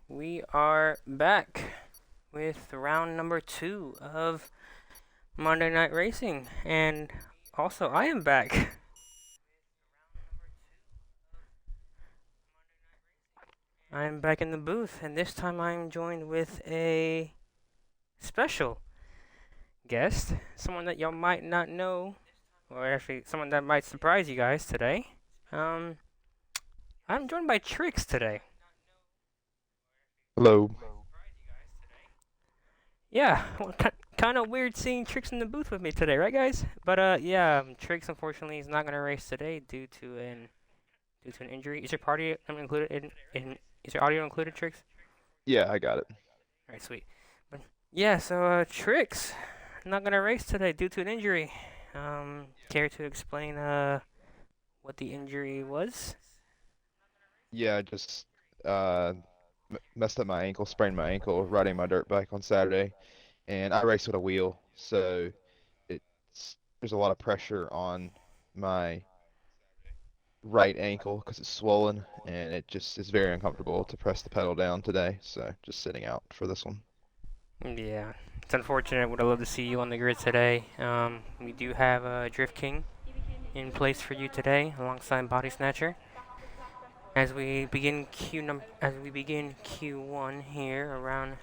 we are back with round number 2 of Monday Night Racing, and also I am back. I'm back in the booth, and this time I'm joined with a special guest, someone that y'all might not know, or actually someone that might surprise you guys today. Um, I'm joined by Trickz today. Hello. Yeah, well, kind of weird seeing Trickz in the booth with me today, right, guys? But yeah, Trickz unfortunately is not gonna race today due to an injury. Is your party included in is your audio included, Trickz? Yeah, I got it. All right, sweet. But yeah, so Trickz not gonna race today due to an injury. Care to explain what the injury was? Yeah, I just uh messed up my ankle, sprained my ankle riding my dirt bike on Saturday, and I race with a wheel, so there's a lot of pressure on my right ankle because it's swollen, and it just is very uncomfortable to press the pedal down today. So just sitting out for this one. Yeah, it's unfortunate. Would have loved to see you on the grid today. We do have Drift King in place for you today, alongside Body Snatcher. As we begin Q1 here around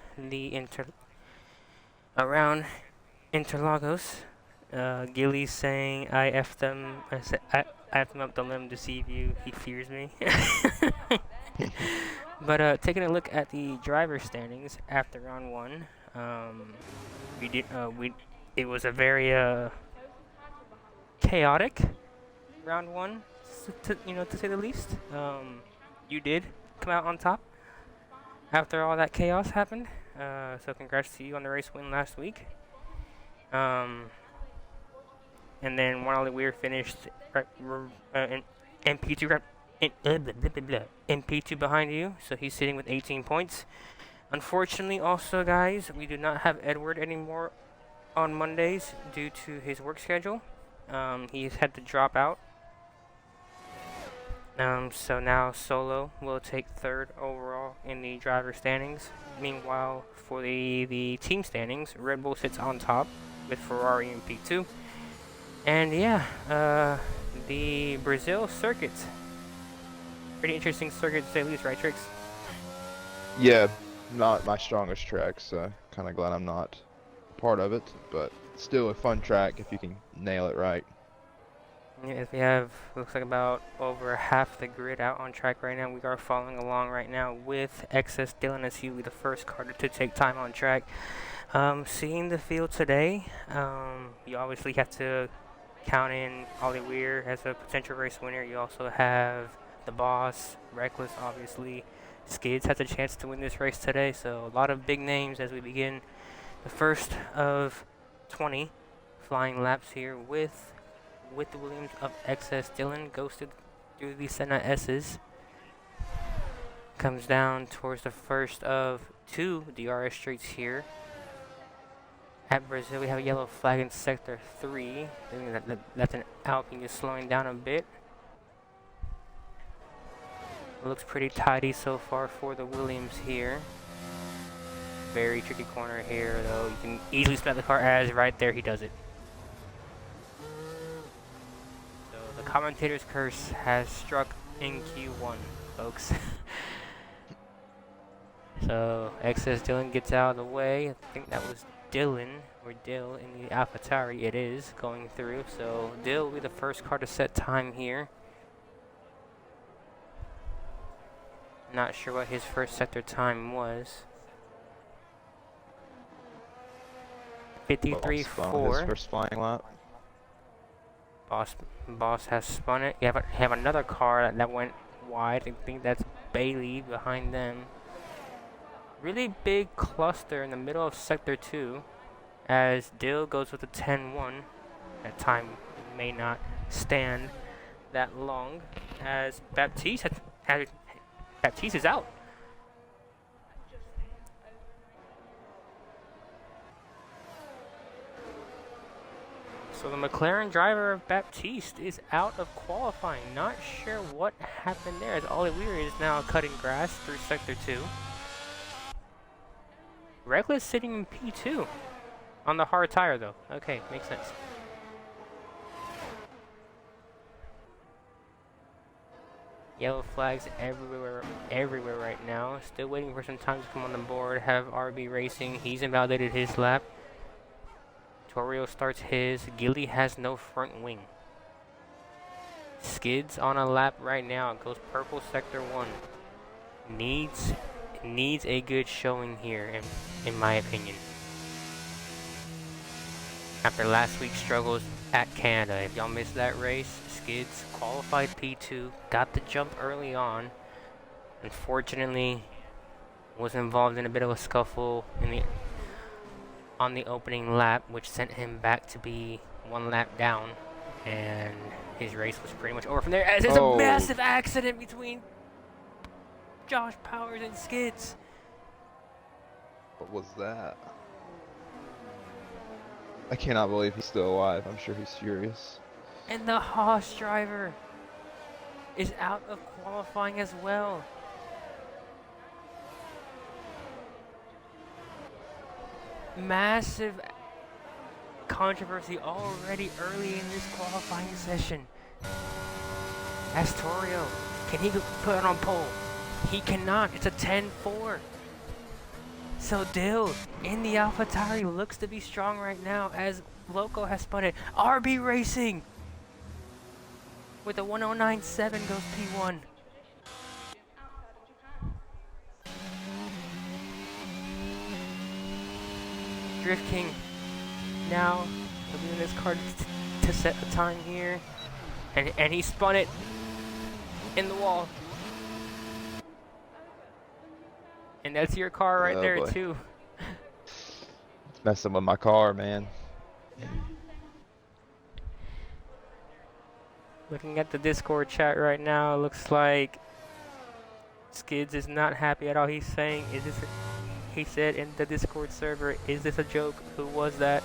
Interlagos, Gilly's saying I effed him up the limb to see if he fears me. But taking a look at the driver standings after round one, we did we it was a very chaotic round one, to say the least. You did come out on top after all that chaos happened. So congrats to you on the race win last week. Um, and then OneOliwier finished in MP2 in P2 behind you, so he's sitting with 18 points. Unfortunately, also guys, we do not have Edward anymore on Mondays due to his work schedule. He's had to drop out. So now Solo will take third overall in the driver standings. Meanwhile, for the team standings, Red Bull sits on top with Ferrari in P2. And yeah, the Brazil circuit. Pretty interesting circuit to say the least, right, Trickz? Yeah, not my strongest track, so kind of glad I'm not part of it, but still a fun track if you can nail it right. Yes, we have, looks like about over half the grid out on track right now. We are following along right now with XS Dylan as he'll be the first car to take time on track. Seeing the field today, you obviously have to count in OMGitsRxles as a potential race winner. You also have the boss, Reckless, obviously. Skids has a chance to win this race today, so a lot of big names as we begin the first of 20 flying laps here with the Williams of XS Dylan. Goes through the Senna S's. Comes down towards the first of 2 DRS straights here. At Brazil, we have a yellow flag in sector 3. I think that's an Alpine just slowing down a bit. It looks pretty tidy so far for the Williams here. Very tricky corner here, though. You can easily spot the car as right there he does it. So the commentator's curse has struck in Q1, folks. So XS Dylan gets out of the way. I think that was Dylan, or Dill in the AlphaTauri. It is going through, so Dill will be the first car to set time here. Not sure what his first sector time was. 53.4. His first flying lap. Boss has spun it. You have another car that went wide. I think that's Bailey behind them. Really big cluster in the middle of sector 2 as Dill goes with a 10-1. That time may not stand that long as Baptiste is out. So the McLaren driver of Baptiste is out of qualifying. Not sure what happened there as OMGitsRxles is now cutting grass through sector 2. Reckless sitting in P2 on the hard tire though. Okay, makes sense. Yellow flags everywhere right now. Still waiting for some time to come on the board. Have RB Racing. He's invalidated his lap. Torrio starts his. Gilly has no front wing. Skids on a lap right now. Goes purple sector 1. Needs a good showing here, in my opinion. After last week's struggles at Canada, if y'all missed that race, Skids qualified P2, got the jump early on. Unfortunately, was involved in a bit of a scuffle on the opening lap, which sent him back to be 1 lap down, and his race was pretty much over from there. As there's a massive accident between Josh Powers and Skids. What was that? I cannot believe he's still alive. I'm sure he's furious. And the Haas driver is out of qualifying as well. Massive controversy already early in this qualifying session. Astorio, can he put it on pole? He cannot. It's a 10-4. So Dill in the AlphaTauri looks to be strong right now as Loco has spun it. RB Racing with a 109.7 goes P1. Drift King now using this card to set the time here, and he spun it in the wall. And that's your car right there boy. too. It's messing with my car, man. Looking at the Discord chat right now, it looks like Skids is not happy at all. He's saying, he said in the Discord server, is this a joke? Who was that?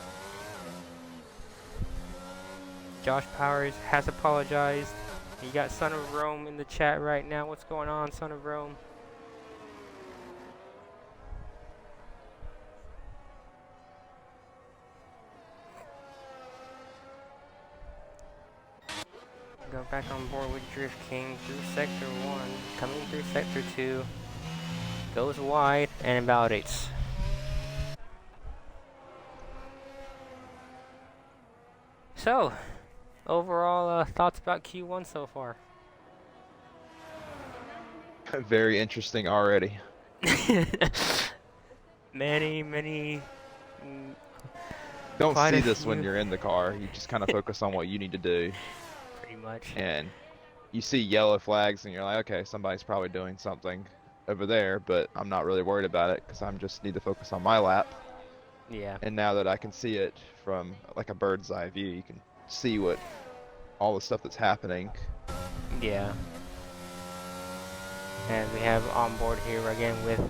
Josh Powers has apologized. You got Son of Rome in the chat right now. What's going on, Son of Rome? Go back on board with Drift King through Sector 1, coming through Sector 2, goes wide and invalidates. So, overall thoughts about Q1 so far? Very interesting already. Many. Don't see this when you're in the car. You just kind of focus on what you need to do. Pretty much. And you see yellow flags and you're like, okay, somebody's probably doing something over there, but I'm not really worried about it because I'm just need to focus on my lap. Yeah. And now that I can see it from like a bird's eye view, you can see what all the stuff that's happening. Yeah. And we have on board here again with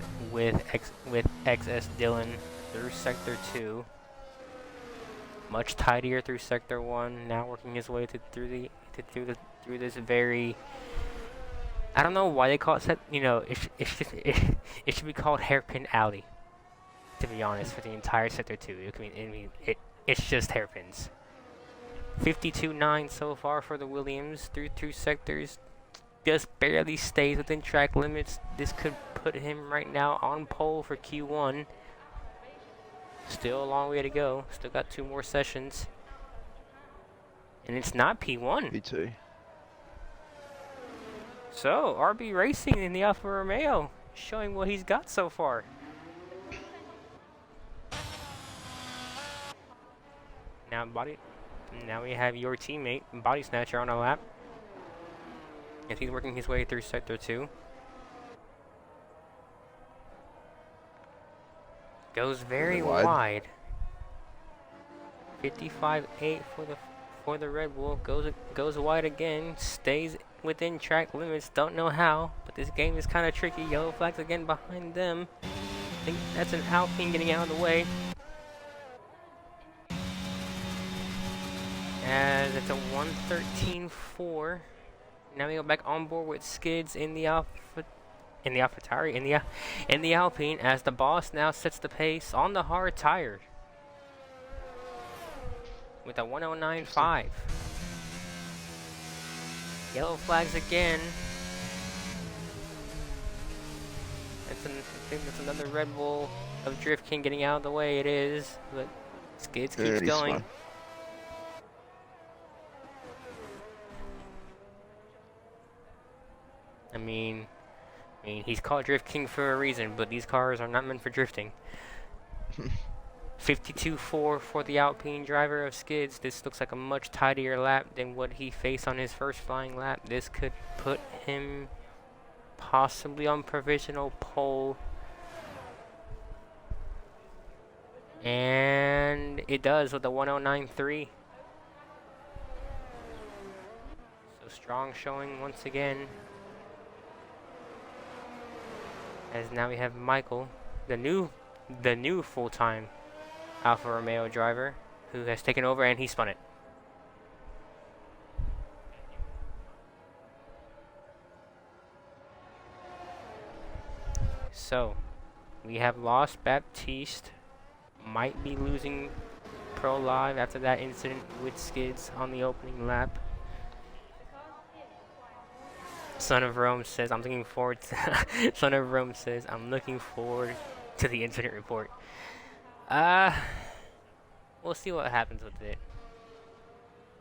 XS Dylan through Sector 2. Much tidier through Sector 1. Now working his way through this very. I don't know why they call it it should be called Hairpin Alley. To be honest, for the entire Sector 2, it's just hairpins. 52.9 so far for the Williams through 2 sectors. Just barely stays within track limits. This could put him right now on pole for Q1. Still a long way to go. Still got 2 more sessions. And it's not P1. P2. So, RB Racing in the Alfa Romeo, showing what he's got so far. Now we have your teammate, Body Snatcher, on a lap. As he's working his way through Sector 2. Goes very wide. 55.8 for the Red Bull. Goes wide again. Stays within track limits. Don't know how, but this game is kind of tricky. Yellow flags again behind them. I think that's an Alpine getting out of the way. As it's a 113.4. Now we go back on board with Skids in the in the AlphaTauri, in the Alpine, as the boss now sets the pace on the hard tire with a 109.5. Yellow flags again. I think that's another Red Bull of Drift King getting out of the way. It is, but Skids keeps going. Fun. I mean, he's called Drift King for a reason, but these cars are not meant for drifting. 52.4 for the Alpine driver of Skids. This looks like a much tidier lap than what he faced on his first flying lap. This could put him possibly on provisional pole. And it does with a 109.3. So strong showing once again. As now we have Michael, the new full-time Alfa Romeo driver, who has taken over, and he spun it. So, we have lost Baptiste, might be losing Pro Live after that incident with Skids on the opening lap. Son of Rome says, I'm looking forward to Son of Rome says, I'm looking forward to the incident report. We'll see what happens with it.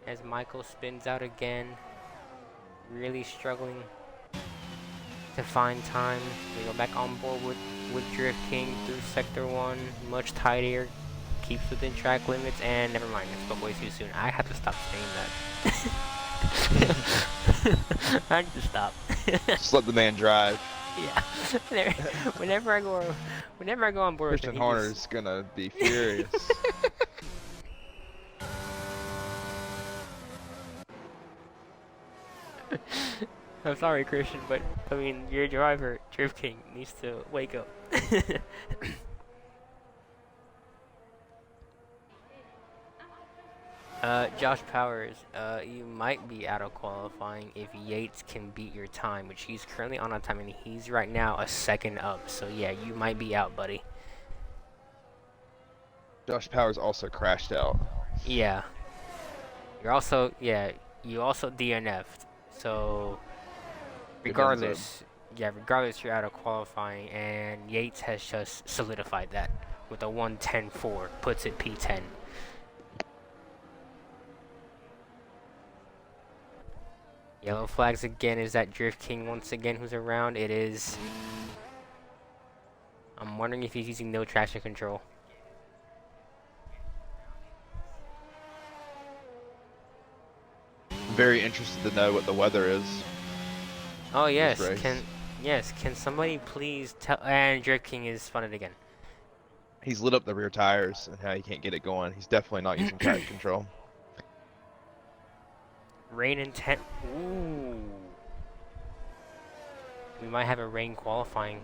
As Michael spins out again, really struggling to find time. We go back on board with Drift King through Sector 1, much tidier, keeps within track limits, and never mind, I spoke way too soon. I have to stop saying that. I need to stop. Just let the man drive. Yeah. Whenever I go on board Christian with him, Horner's gonna be furious. I'm sorry, Christian, but I mean, your driver, Drift King, needs to wake up. Josh Powers, you might be out of qualifying if Yates can beat your time, which he's currently on time, and he's right now a second up. So yeah, you might be out, buddy. Josh Powers also crashed out. Yeah. You also DNF'd. So regardless, you're out of qualifying, and Yates has just solidified that with a 110.4, puts it P10. Yellow flags again. Is that Drift King once again who's around? It is. I'm wondering if he's using no traction control. I'm very interested to know what the weather is. Oh yes, can somebody please tell? And Drift King is spun it again. He's lit up the rear tires and how he can't get it going. He's definitely not using traction control. Rain intent. Ooh. We might have a rain qualifying.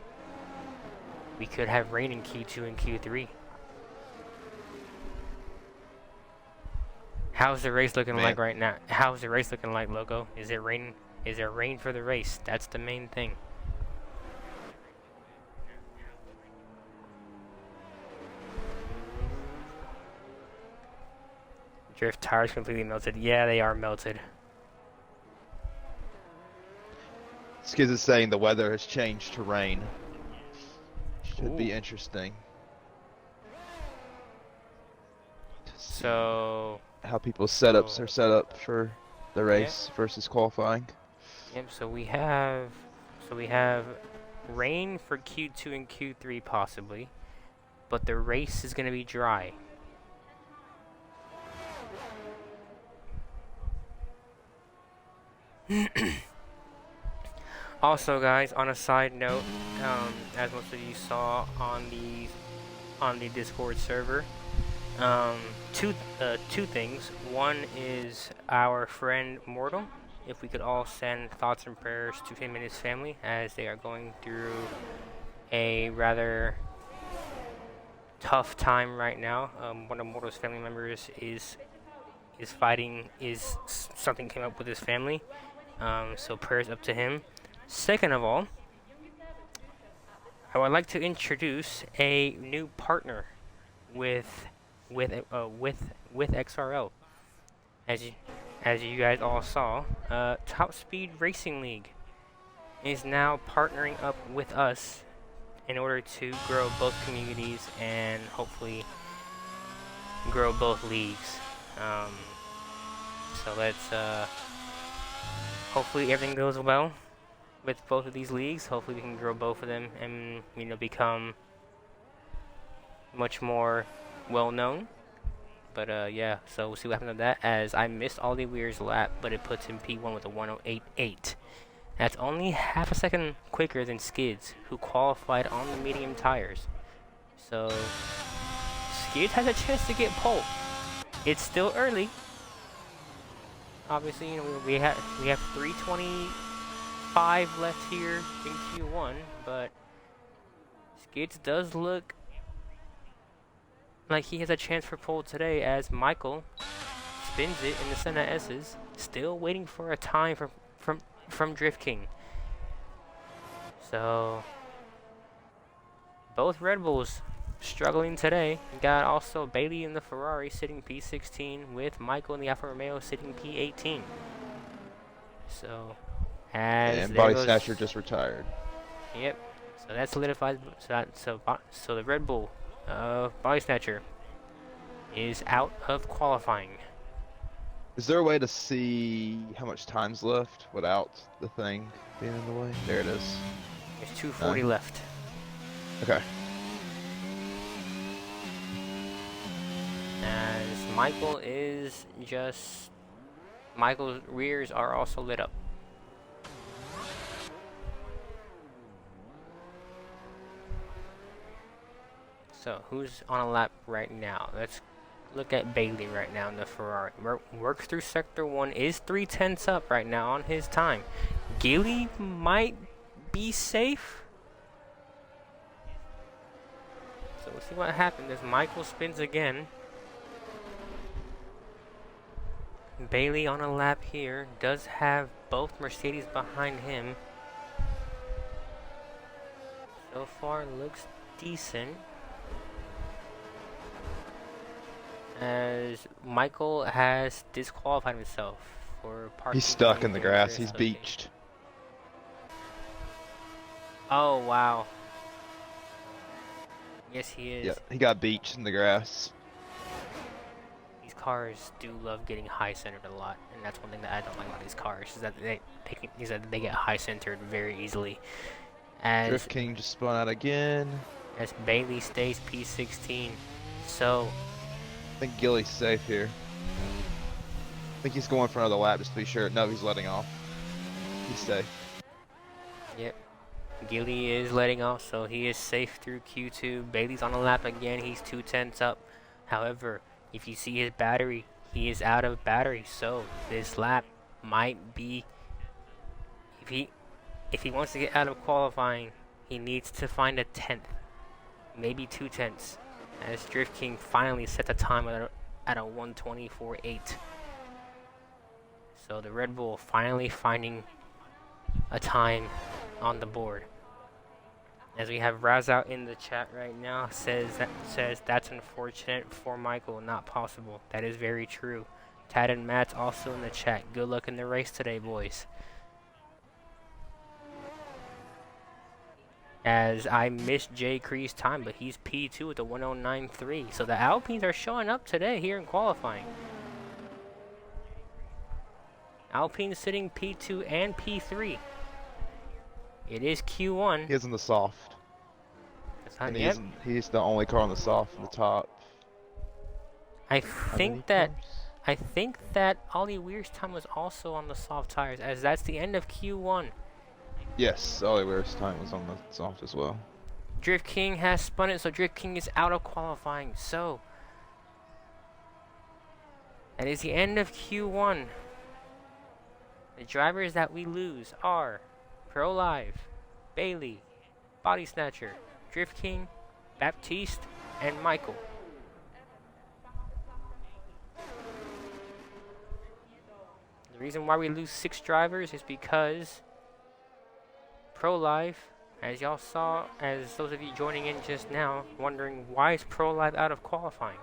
We could have rain in Q2 and Q3. How's the race looking like right now? How's the race looking like, Logo? Is it rain? Is there rain for the race? That's the main thing. Drift tires completely melted. Yeah, they are melted. Skids is saying the weather has changed to rain. Should be interesting. So how people's setups are set up for the race versus qualifying. Yep, so we have rain for Q2 and Q3 possibly, but the race is going to be dry. Also, guys, on a side note, as most of you saw on the Discord server, two things. One is our friend Mortal. If we could all send thoughts and prayers to him and his family as they are going through a rather tough time right now. One of Mortal's family members is fighting. Something came up with his family. So prayers up to him. Second of all, I would like to introduce a new partner with XRL. As you guys all saw, Top Speed Racing League is now partnering up with us in order to grow both communities and hopefully grow both leagues. So let's hopefully everything goes well with both of these leagues. Hopefully we can grow both of them and become much more well known. But yeah, so we'll see what happens with that, as I missed OMGitsWeir's lap, but it puts him P1 with a 1:08.8. That's only half a second quicker than Skids, who qualified on the medium tires. So Skids has a chance to get pole. It's still early. Obviously, we have 3:25 left here in Q1, but Skids does look like he has a chance for pole today, as Michael spins it in the Senna S's, still waiting for a time from Drift King. So both Red Bulls struggling today. We got also Bailey in the Ferrari sitting P16, with Michael in the Alfa Romeo sitting P18. So and Body Snatcher just retired. Yep. So that solidifies. So the Red Bull Body Snatcher is out of qualifying. Is there a way to see how much time's left without the thing being in the way? There it is. There's 2:40 left. Okay. As Michael's rears are also lit up. So who's on a lap right now? Let's look at Bailey right now in the Ferrari. Works through sector 1, is 3/10 up right now on his time. Gilly might be safe. So we'll see what happens as Michael spins again. Bailey on a lap here, does have both Mercedes behind him. So far looks decent, as Michael has disqualified himself for parking. He's stuck in the grass. He's beached. Oh, wow. Yes, he is. Yeah, he got beached in the grass. These cars do love getting high-centered a lot, and that's one thing that I don't like about these cars, is that they get high-centered very easily. As Drift King just spun out again. As Bailey stays P16. So I think Gilly's safe here. I think he's going for another lap just to be sure. No, he's letting off. He's safe. Yep. Gilly is letting off, so he is safe through Q2. Bailey's on a lap again. He's 2/10 up. However, if you see his battery, he is out of battery. So this lap might be, if he wants to get out of qualifying, he needs to find a 10th, maybe 2/10, as Drift King finally set the time at a 1:24.8. So the Red Bull finally finding a time on the board. As we have Raz out in the chat right now, says that's unfortunate for Michael, not possible. That is very true. Tad and Matt's also in the chat. Good luck in the race today, boys. As I missed Jay Cree's time, but he's P2 with a 1:09.3. So the Alpines are showing up today here in qualifying. Alpine sitting P2 and P3. It is Q1. He is in the soft. And he's the only car on the soft in the top. I think that OMGitsWeir's time was also on the soft tires, as that's the end of Q1. Yes, OMGitsWeir's time was on the soft as well. Drift King has spun it, so Drift King is out of qualifying. So that is the end of Q1. The drivers that we lose are ProLive, Bailey, Body Snatcher, Drift King, Baptiste, and Michael. The reason why we lose 6 drivers is because ProLive As y'all saw, as those of you joining in just now, wondering why is ProLive out of qualifying?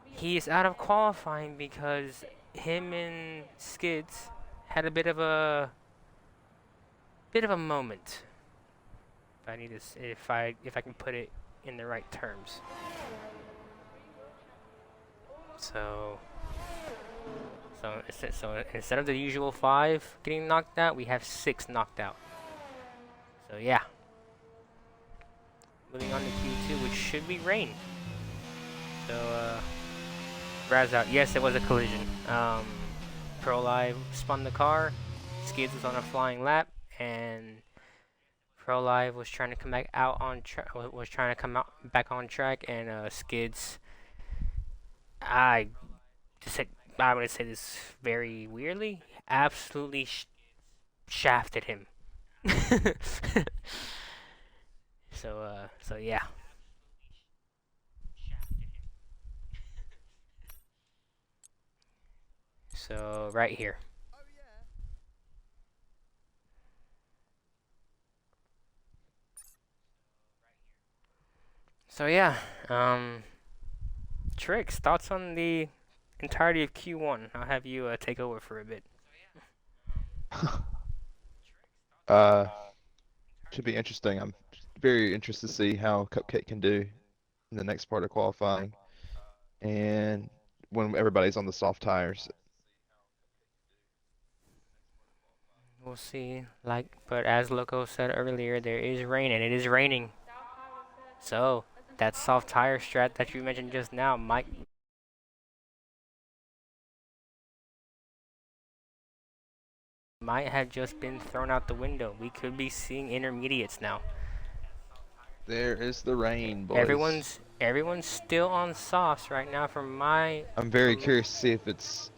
He is out of qualifying because him and Skids had a bit of a moment. I need to, if I can put it in the right terms. So instead of the usual 5 getting knocked out, we have 6 knocked out. So yeah. Moving on to Q2, which should be rain. So Brad's out. Yes, it was a collision. ProLive spun the car. Skids was on a flying lap, and ProLive was trying to come back out on track. Was trying to come out back on track, and Skids. I would say this very weirdly. Absolutely shafted him. So yeah. So right here. So yeah, Trickz, thoughts on the entirety of Q1? I'll have you take over for a bit. Should be interesting. I'm very interested to see how Cupcake can do in the next part of qualifying, and when everybody's on the soft tires. We'll see. But as Loco said earlier, there is rain, and it is raining. So that soft tire strat that you mentioned just now might have just been thrown out the window. We could be seeing intermediates now. There is the rain, boys. Everyone's still on softs right now. I'm very curious to see if it's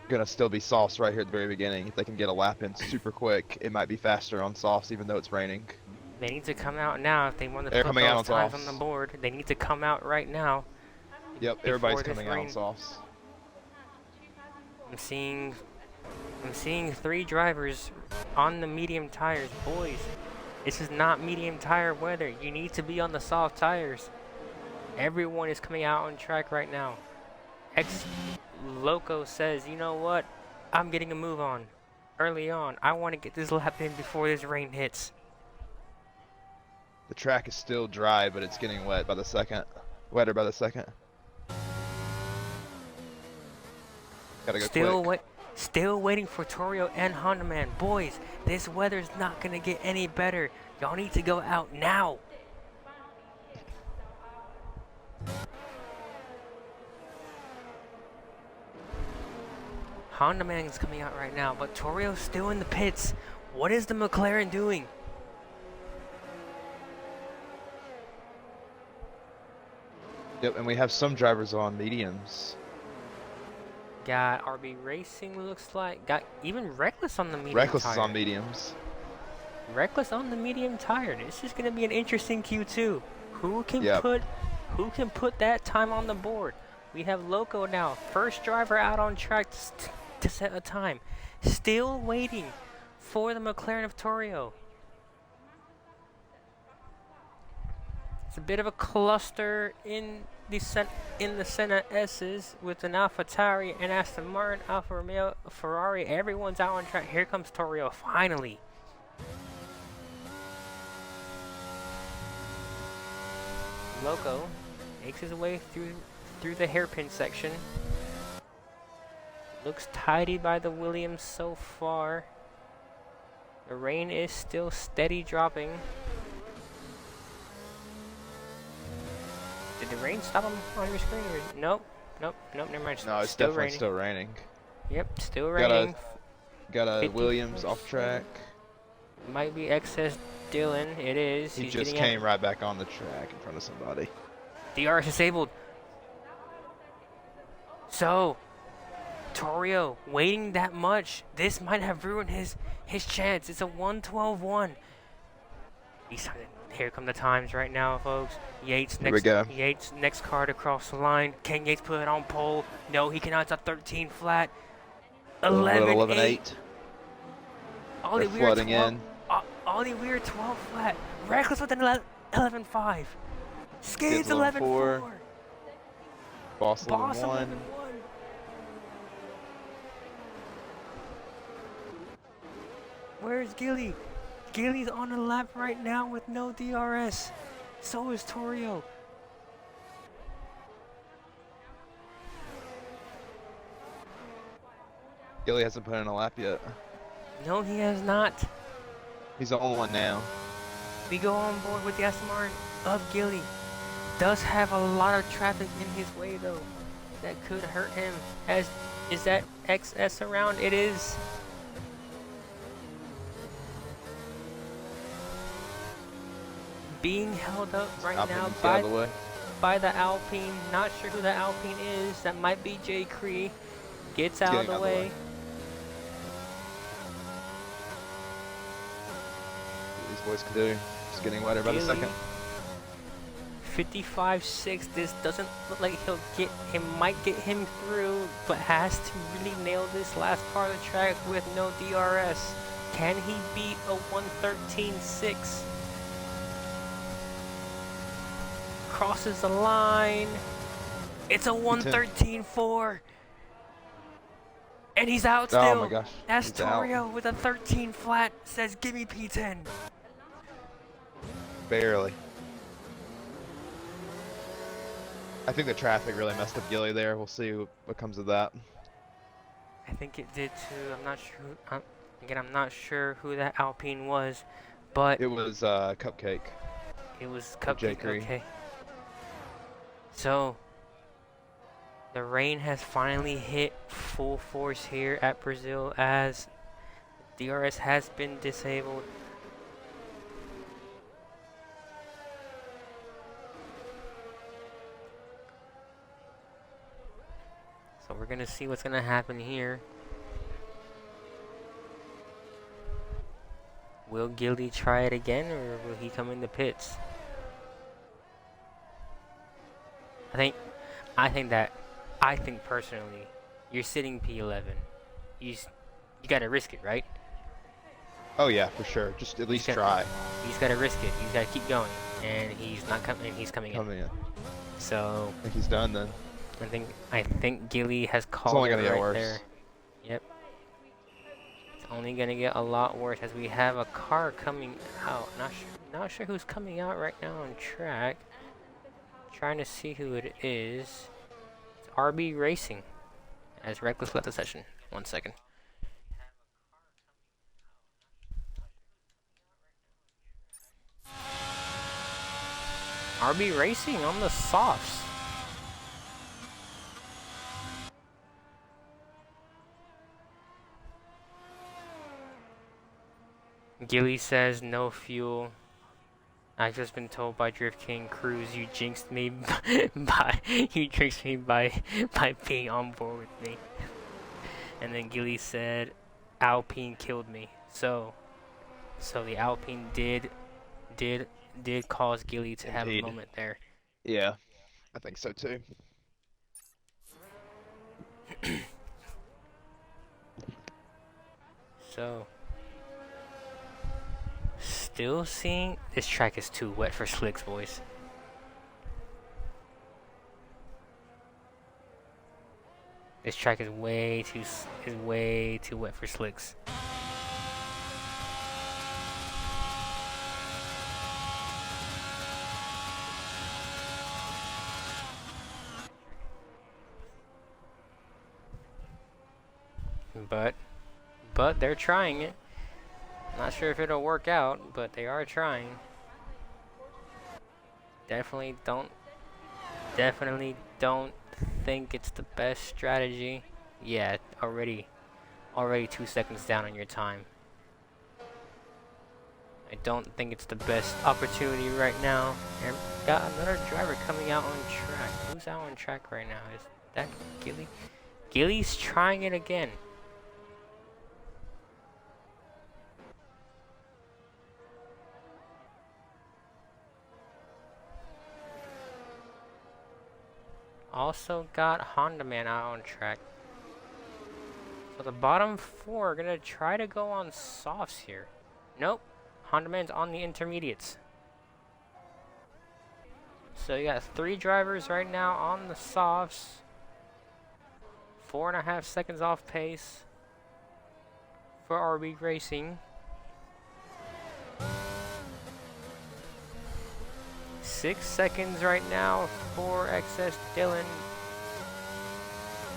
gonna still be softs right here at the very beginning. If they can get a lap in super quick, it might be faster on softs even though it's raining. They need to come out now if they want to They're put coming out those on times softs. on the board. They need to come out right now. Yep, everybody's coming out on softs. I'm seeing 3 drivers on the medium tires. Boys, this is not medium tire weather. You need to be on the soft tires. Everyone is coming out on track right now. Loco says, you know what? I'm getting a move on early on. I want to get this lap in before this rain hits. The track is still dry, but it's getting wet by the second. Wetter by the second. Gotta go quick. Still waiting for Torio and Honda Man. Boys, this weather's not gonna get any better. Y'all need to go out now. Honda Man is coming out right now, but Torio's still in the pits. What is the McLaren doing? Yep, and we have some drivers on mediums. Got RB Racing, looks like. Got even Reckless on the medium Reckless tire. is on mediums. Reckless on the medium tire. This is gonna be an interesting Q2. Who can put that time on the board? We have Loco now, first driver out on track to set a time. Still waiting for the McLaren of Torio. It's a bit of a cluster in the Senna S's with an AlphaTauri and Aston Martin, Alfa Romeo, Ferrari. Everyone's out on track. Here comes Torio finally. Loco makes his way through the hairpin section. Looks tidy by the Williams so far. The rain is still steady dropping. Did the rain stop on your screen? Or nope, never mind. No, it's still definitely raining. still raining. Yep, still raining. Got a Williams off track. Might be excess Dylan. It is. He just came right back on the track in front of somebody. DRS disabled. So, Torio waiting that much. This might have ruined his chance. It's a 1:12.1. Here come the times right now, folks. Yates next car to cross the line. Can Yates put it on pole? No, he cannot. It's a 13 flat. 11-8. They're flooding in. OMGitsOliwier 12 flat. Reckless with an 11.5. Skids 11.4. 11.4. Boss Boss 11.1. 11.1. Where's Gilly? Gilly's on the lap right now with no DRS. So is Torio. Gilly hasn't put in a lap yet. No, he has not. He's on one now. We go on board with the Aston Martin of Gilly. Does have a lot of traffic in his way though. That could hurt him. Is that XS around? It is. Being held up right now by the Alpine. Not sure who the Alpine is. That might be Jay Cree. Gets out of the way. These boys can do. Just getting wetter by the second. 55.6. This doesn't look like he might get him through, but has to really nail this last part of the track with no DRS. Can he beat a 113.6? Crosses the line. It's a 113.4. And he's out still. Oh my gosh. That's Torio with a 13 flat. Says, give me P10. Barely. I think the traffic really messed up Gilly there. We'll see what comes of that. I think it did too. I'm not sure. Again, I'm not sure who that Alpine was, but it was CupCake. It was CupCake. Okay. So the rain has finally hit full force here at Brazil as DRS has been disabled. So we're gonna see what's gonna happen here. Will Gilly try it again, or will he come in the pits? I think personally, you're sitting P11. You gotta risk it, right? Oh yeah, for sure. Just at least try. He's gotta risk it. He's gotta keep going, and he's not coming. He's coming in. So I think he's done then. I think Gilly has called it right there. Yep. It's only gonna get a lot worse as we have a car coming out. Not sure who's coming out right now on track. Trying to see who it is. It's RB Racing as Reckless left the session. 1 second. RB Racing on the softs. Gilly says no fuel. I've just been told by Drift King Cruz you jinxed me by being on board with me. And then Gilly said Alpine killed me. So the Alpine did cause Gilly to have a moment there. Yeah, I think so too. So still seeing this track is too wet for slicks, boys. This track is way too wet for slicks. But they're trying it. Not sure if it'll work out, but they are trying. Definitely don't think it's the best strategy. Yeah, already 2 seconds down on your time. I don't think it's the best opportunity right now. And got another driver coming out on track. Who's out on track right now? Is that Gilly? Gilly's trying it again. Also got Honda Man out on track. So the bottom four are gonna try to go on softs here. Nope. Honda Man's on the intermediates. So you got 3 drivers right now on the softs. 4.5 seconds off pace for RB Racing. 6 seconds right now for XS Dylan.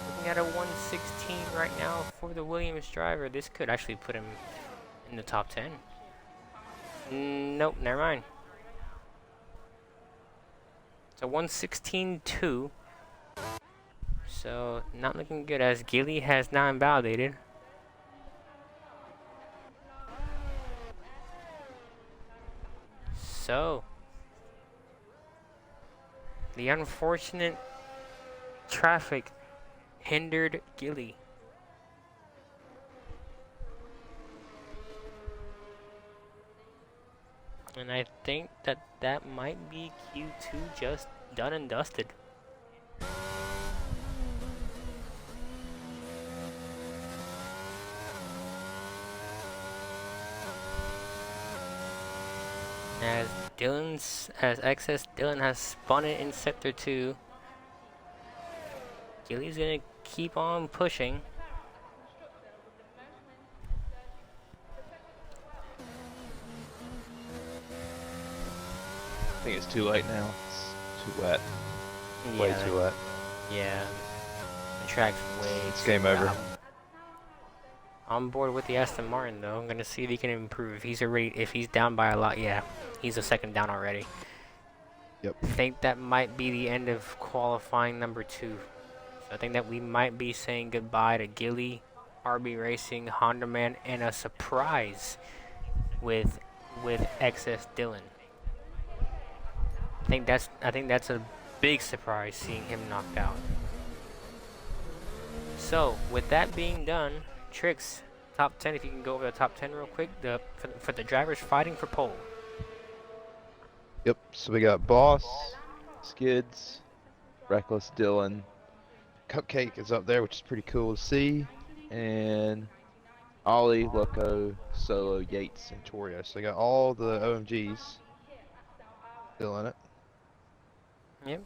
Looking at a 1:16 right now for the Williams driver. This could actually put him in the top 10. Nope, never mind. It's a 1:16.2. So not looking good as Gilly has now invalidated. So the unfortunate traffic hindered Gilly. And I think that might be Q2 just done and dusted. As XS Dylan has spun it in sector 2. Gilly's gonna keep on pushing. I think it's too late now. It's too wet. Way too wet. Yeah. The track's way It's too game wet. over. I'm on board with the Aston Martin though. I'm gonna see if he can improve. If he's down by a lot, yeah. He's a second down already. Yep. I think that might be the end of qualifying number 2. So I think that we might be saying goodbye to Gilly, RB Racing, Honda Man, and a surprise with XS Dylan. I think that's a big surprise seeing him knocked out. So with that being done, Trickz, top 10. If you can go over the top 10 real quick, for the drivers fighting for pole. Yep, so we got Boss, Skids, Reckless, Dylan. CupCake is up there, which is pretty cool to see. And Ollie, Loco, Solo, Yates, and Torio. So we got all the OMGs still in it. Yep.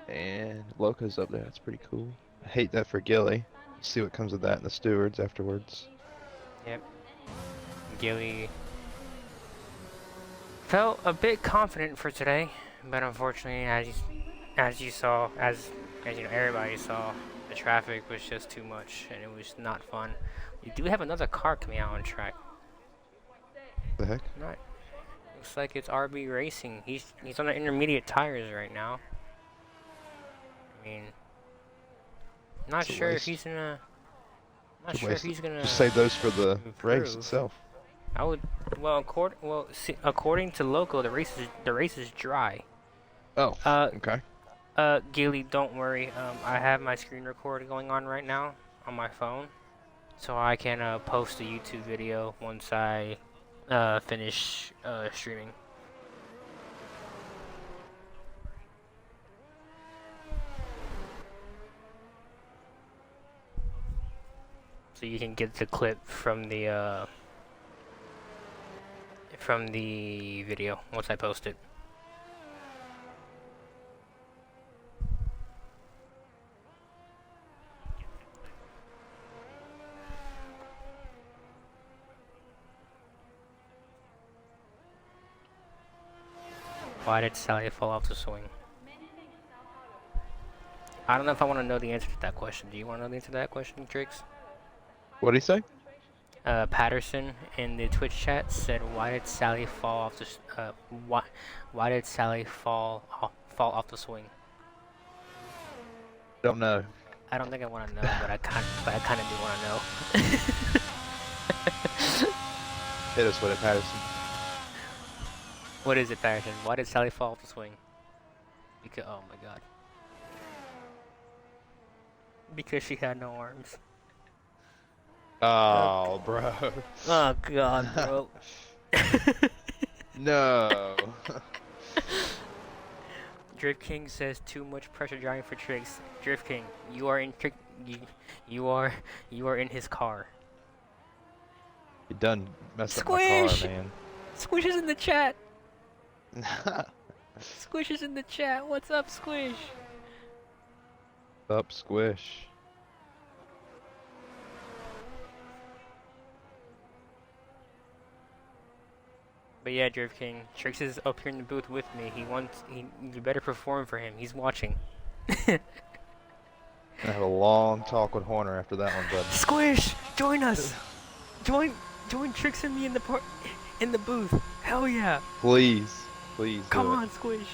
And Loco's up there, that's pretty cool. I hate that for Gilly. See what comes of that in the stewards afterwards. Yep. Gilly felt a bit confident for today, but unfortunately, as you saw, as you know, everybody saw, the traffic was just too much, and it was not fun. We do have another car coming out on track. The heck? Right. Looks like it's RB Racing. He's on the intermediate tires right now. I mean, not sure if he's gonna. Not sure if he's gonna. Just save those for the race improve. itself. I would. Well, according to Loco, the race is dry. Oh. Okay. Gilly, don't worry. I have my screen record going on right now on my phone, so I can post a YouTube video once I finish streaming. So you can get the clip from the video once I post it. Why did Sally fall off the swing? I don't know if I want to know the answer to that question. Do you want to know the answer to that question, Trickz? What did he say? Patterson in the Twitch chat said, "Why did Sally fall off the why did Sally fall off the swing?" Don't know. I don't think I want to know, but I kind of do want to know. Hit us with it, Patterson. What is it, Patterson? Why did Sally fall off the swing? Because oh my god. Because she had no arms. Oh, bro. Oh god, bro. No. Drift King says too much pressure driving for Trickz. Drift King, you are in you are in his car. You done messed up Squish! my car, man. Squish is in the chat. Squish is in the chat. What's up, Squish? Up, Squish. But yeah, Drift King, Trickz is up here in the booth with me. You better perform for him. He's watching. I have a long talk with Horner after that one, bud. Squish, join us. Join Trickz and me in the booth. Hell yeah. Please, please Come do it. on, Squish.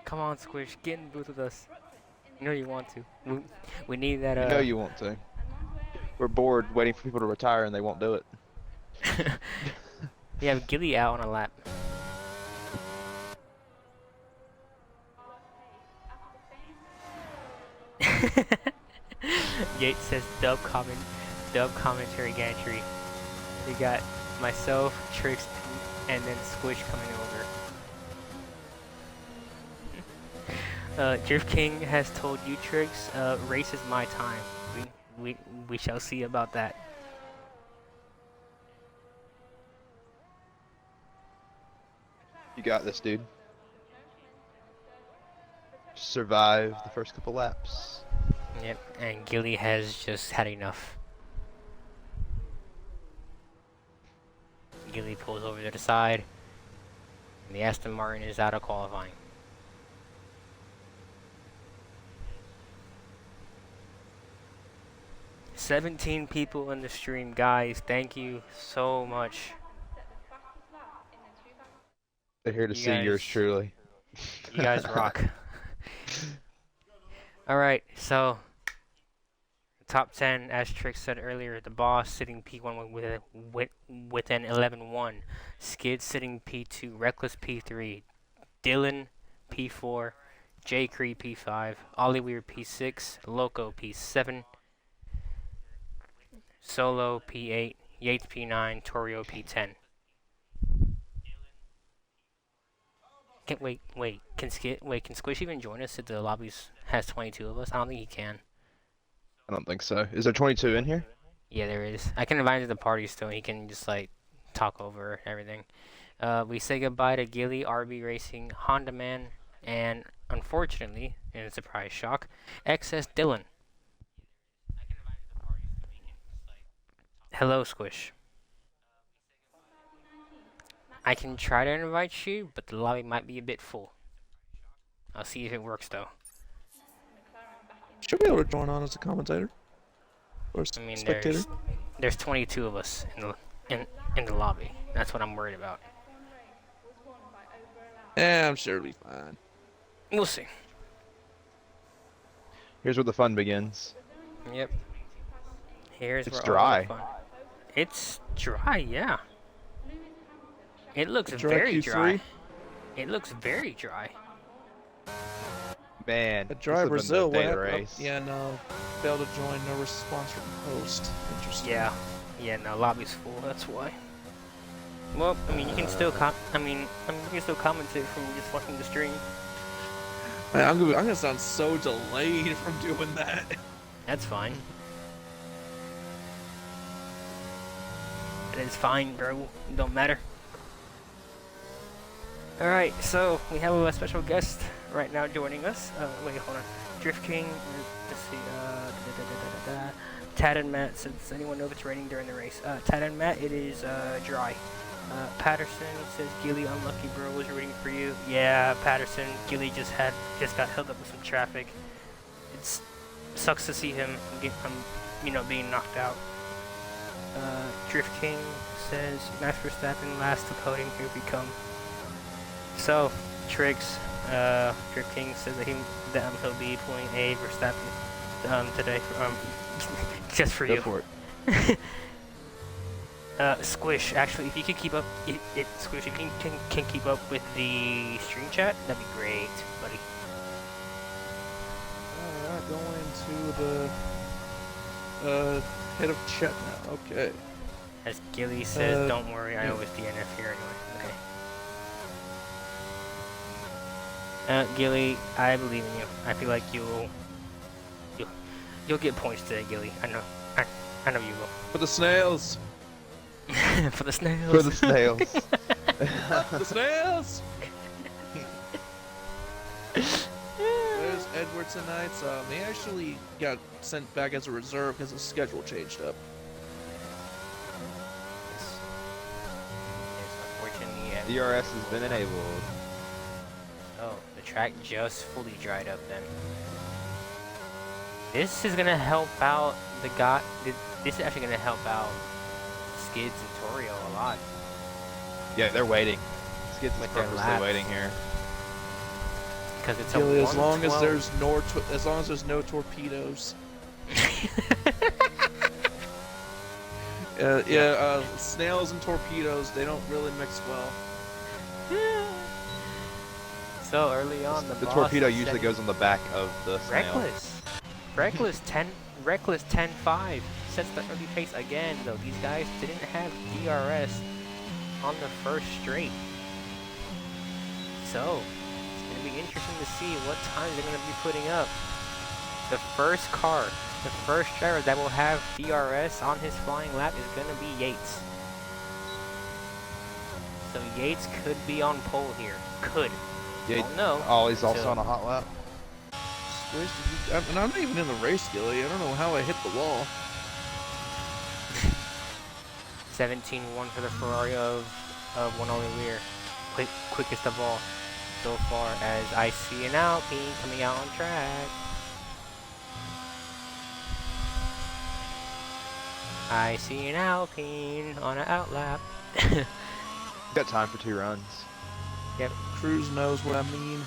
Come on, Squish, get in the booth with us. You know you want to. We need that. You know you want to. We're bored waiting for people to retire and they won't do it. We have Gilly out on a lap. Yates says dub commentary gantry. We got myself, Trickz, and then Squish coming over. Drift King has told you, Trickz, race is my time. We shall see about that. You got this, dude. Survive the first couple laps. Yep, and Gilly has just had enough. Gilly pulls over to the side, and the Aston Martin is out of qualifying. "17 people in the stream, guys. Thank you so much. They're here to see yours truly. You guys rock." Alright, so top 10, as Trickz said earlier, the boss sitting P1 with an 11-1, Skids sitting P2, Reckless P3, Dylan P4, J Cree P5, OMGitsOlo P6, Loco P7, Solo P8, Yates P9, Torio P10. Can Squish even join us if the lobbies has 22 of us? I don't think he can. I don't think so. Is there 22 in here? Yeah, there is. I can invite him to the party still. He can just like talk over everything. We say goodbye to Gilly, RB Racing, Honda Man, and unfortunately, in a surprise shock, XS Dylan. Hello, Squish. I can try to invite you, but the lobby might be a bit full. I'll see if it works though. Should be able to join on as a commentator or I mean, spectator. there's 22 of us in the lobby. That's what I'm worried about. Yeah, I'm sure it'll be fine. We'll see. Here's where the fun begins. Yep. Here's It's where dry. all the fun. It's dry, yeah. It looks A dry very Q3? dry. It looks very dry. Man, A dry this would've been Brazil, the day what to happened? race. Yeah, no. Failed to join, no response from host. Interesting. Yeah, no, lobby's full, that's why. Well, I mean, you can still you can still commentate from just watching the stream. Man, I'm gonna sound so delayed from doing that. That's fine. It is fine, bro. Don't matter. Alright, so we have a special guest right now joining us. Wait, hold on. Drift King, let's see, Tad and Matt, does anyone know if it's raining during the race? Tad and Matt, it is dry. Patterson says, Gilly, unlucky bro, was rooting for you. Yeah, Patterson, Gilly just got held up with some traffic. It sucks to see him being knocked out. Drift King says, Max Verstappen last to podium, here we come. So, Trickz, Drift King says that he'll be pulling a Verstappen today, just for Go you. for it. Squish, actually, if you can keep up, Squish, if you can keep up with the stream chat, that'd be great, buddy. Alright, going into the head of chat now. Okay. As Gilly says, don't worry, I always DNF here anyway. Okay. Gilly, I believe in you. I feel like you'll get points today, Gilly. I know you will. For the snails. For the snails. For the snails. The snails. There's Edward tonight. He actually got sent back as a reserve because his schedule changed up. Unfortunately, DRS has been enabled. oh, the track just fully dried up then. This is gonna help out the guy. This is actually gonna help out Skids and Torio a lot. Yeah, they're waiting. Skids is With their purposely laps. waiting here. Because it's a Really, as long as 112. there's no torpedoes. Snails and torpedoes, they don't really mix well. So early on, the boss torpedo is usually setting- goes on the back of the snail. Reckless 10-5 sets the early pace again. Though these guys didn't have DRS on the first straight, so it's gonna be interesting to see what times they're gonna be putting up. The first car, the first driver that will have DRS on his flying lap is gonna be Yates. So Yates could be on pole here. Could. Yeah, Don't know. oh, he's also So- on a hot lap. Squish, and I'm not even in the race, Gilly. I don't know how I hit the wall. 17-1 for the Ferrari of OneOliwier. Quickest of all so far, as I see an Alpine coming out on track. I see an Alpine on an outlap. Got time for 2 runs. Yep. Cruz knows what I mean.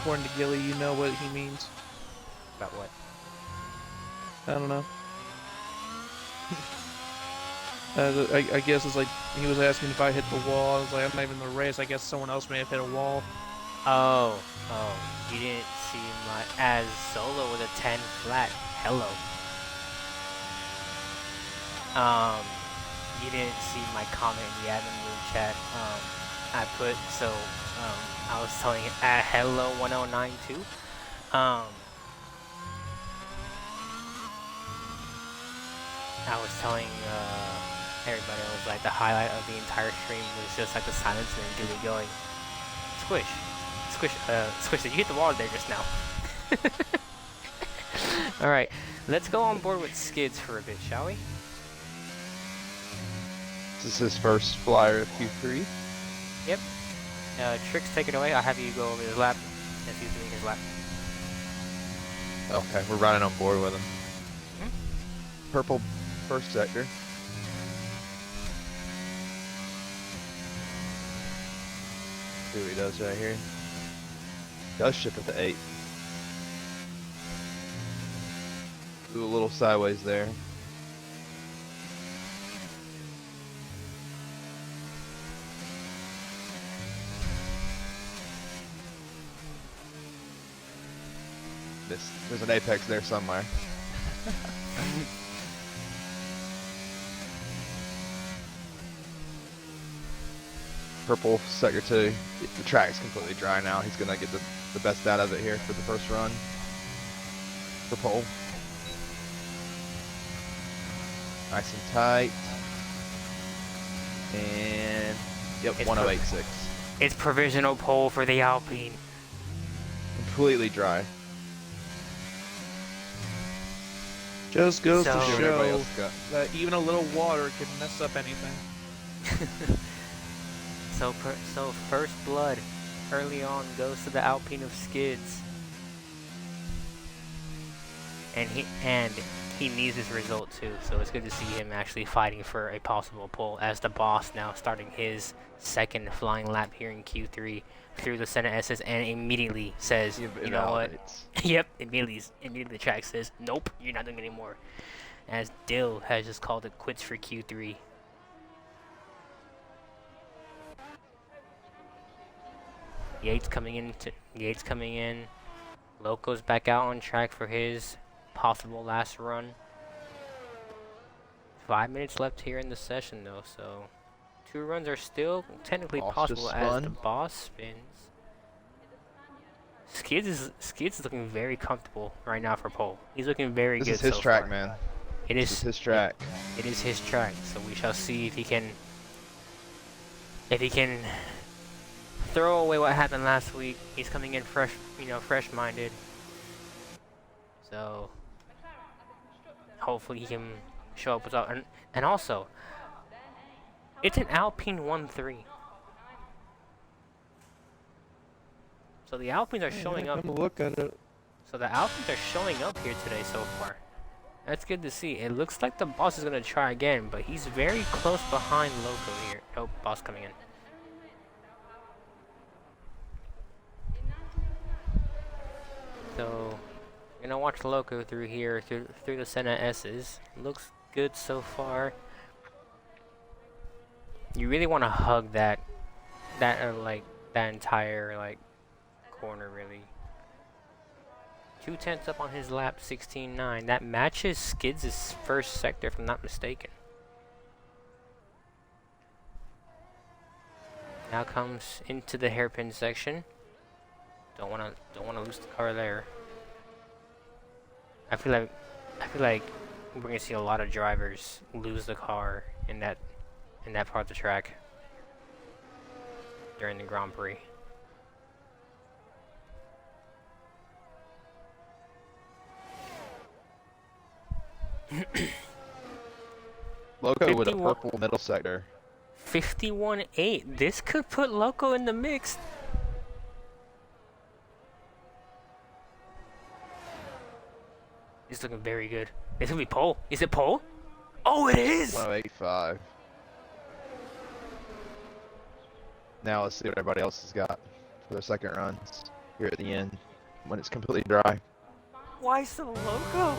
According to Gilly, you know what he means. About what? I don't know. I guess it's like he was asking if I hit the wall. I was like, I'm not even in the race. I guess someone else may have hit a wall. Oh, you didn't see my as solo with a 10 flat. Hello. You didn't see my comment in the admin room chat. I put I was telling it at hello 1092. I was telling everybody, I was like, the highlight of the entire stream was just like the silence and then Gilly going, Squish, Squish, did you hit the wall there just now? Alright, let's go on board with Skids for a bit, shall we? This is his first flyer of Q3. Yep. Trickz, take it away. I'll have you go over his lap as he's doing his lap. Okay, we're running on board with him. Mhm. Purple first sector. See what he does right here. Does ship at the 8. Do a little sideways there. There's an apex there somewhere. Purple sector 2. The track's completely dry now. He's gonna get the best out of it here for the first run. For pole. Nice and tight. And yep, It's 1086. It's provisional pole for the Alpine. Completely dry. Just goes So- to See what everybody show else got. that even a little water can mess up anything. So first blood early on goes to the Alpine of Skids. And he needs this result too, so it's good to see him actually fighting for a possible pole as the boss now starting his second flying lap here in Q3 through the center SS and immediately says, He you know what? invalidates. Yep, immediately the track says, nope, you're not doing it anymore. As Dill has just called it quits for Q3. Yates coming in. Loco's back out on track for his possible last run. 5 minutes left here in the session though, so 2 runs are still technically Boss possible just as the spun. boss spins. Skids is looking very comfortable right now for pole. He's looking very good This is his so track, far. man. It This is his track. It is his track, so we shall see if he can throw away what happened last week. He's coming in fresh, fresh-minded. So hopefully he can show up without and also it's an Alpine 1-3. So the Alpines are showing up. Come look at it. So the Alpines are showing up here today so far. That's good to see. It looks like the boss is going to try again, but he's very close behind Loco here. Oh, boss coming in. So, we're going to watch Loco through here, through the Senna S's. Looks good so far. You really want to hug that entire, corner, really. 2/10 up on his lap, 16.9. That matches Skids' first sector, if I'm not mistaken. Now comes into the hairpin section. Don't wanna lose the car there. I feel like we're gonna see a lot of drivers lose the car in that part of the track during the Grand Prix. Loco with a purple middle sector. 51.8. This could put Loco in the mix. He's looking very good. This will be pole. Is it pole? Oh, it is! 1:85. Now let's see what everybody else has got for their second runs here at the end when it's completely dry. Why so Loco?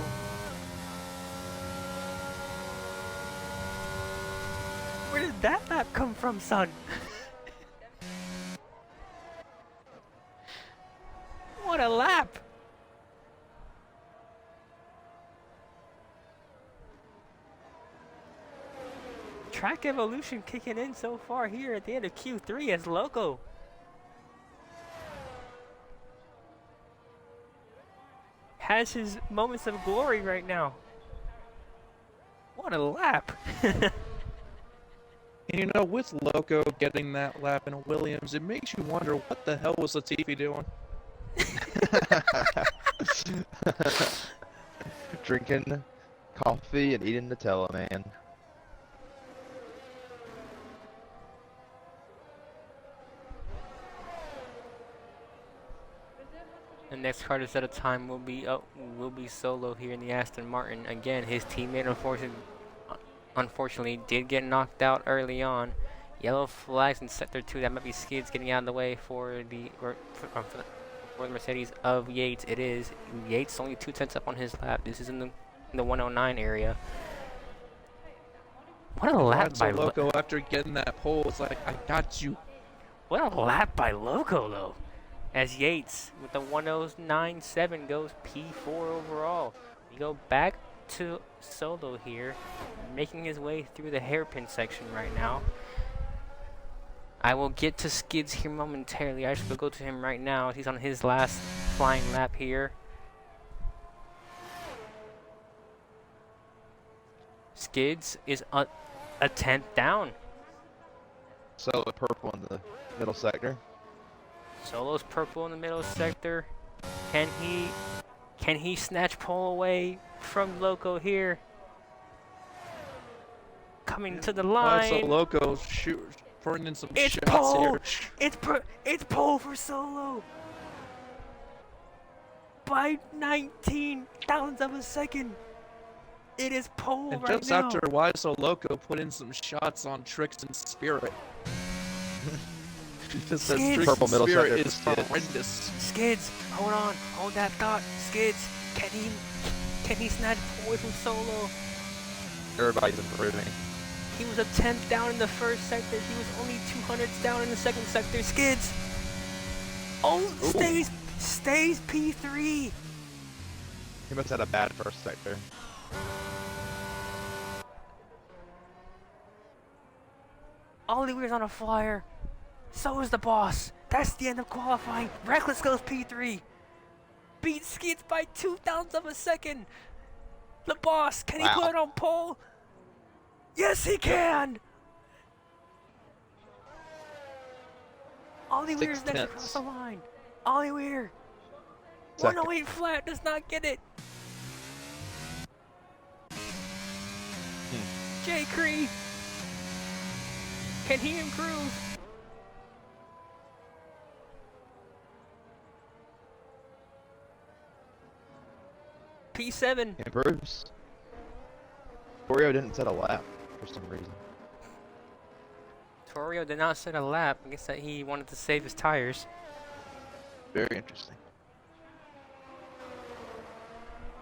Where did that map come from, son? What a lap! Track evolution kicking in so far here at the end of Q3 as Loco. Has his moments of glory right now. What a lap! And you know, with Loco getting that lap in a Williams, it makes you wonder what the hell was Latifi doing? Drinking coffee and eating Nutella, man. The next car to set a time will be Solo here in the Aston Martin. Again, his teammate unfortunately did get knocked out early on. Yellow flags in sector 2. That might be Skids getting out of the way for the Mercedes of Yates. It is Yates only 2/10 up on his lap. This is in the 109 area. What a lap by Loco after getting that pole. It's like, I got you. What a lap by Loco though. As Yates with the 109.7 goes P4 overall. We go back to Solo here, making his way through the hairpin section right now. I will get to Skids here momentarily. I should go to him right now. He's on his last flying lap here. Skids is a 10th down. So the purple in the middle sector. Solo's purple in the middle sector. Can he snatch pole away from Loco here? Coming to the line. So Loco putting in some It's shots pole. here. It's pole for Solo. By 19 thousandths of a second. It is pole And right just now. after Why So Loco put in some shots on Trickz and Spirit. Because that Skids. Trickz Purple and middle Spirit sector is for Skids. horrendous. Skids, hold on, hold that thought. Skids, can he snatch pole away from Solo? Everybody's improving. He was a 10th down in the first sector. He was only 200ths down in the second sector. Skids. Oh, Ooh. stays P3. He must have had a bad first sector. OMGitsRxles on a flyer. So is the boss. That's the end of qualifying. Reckless goes P3. beat Skids by 2,000ths of a second. The boss, can he Wow. put it on pole? Yes, he can. OMGitsRxles is next across the line. OMGitsRxles. 108 flat does not get it. J. Cree. Can he improve? P7. Improves. Torio didn't set a lap for some reason. Torio did not set a lap. I guess that he wanted to save his tires. Very interesting.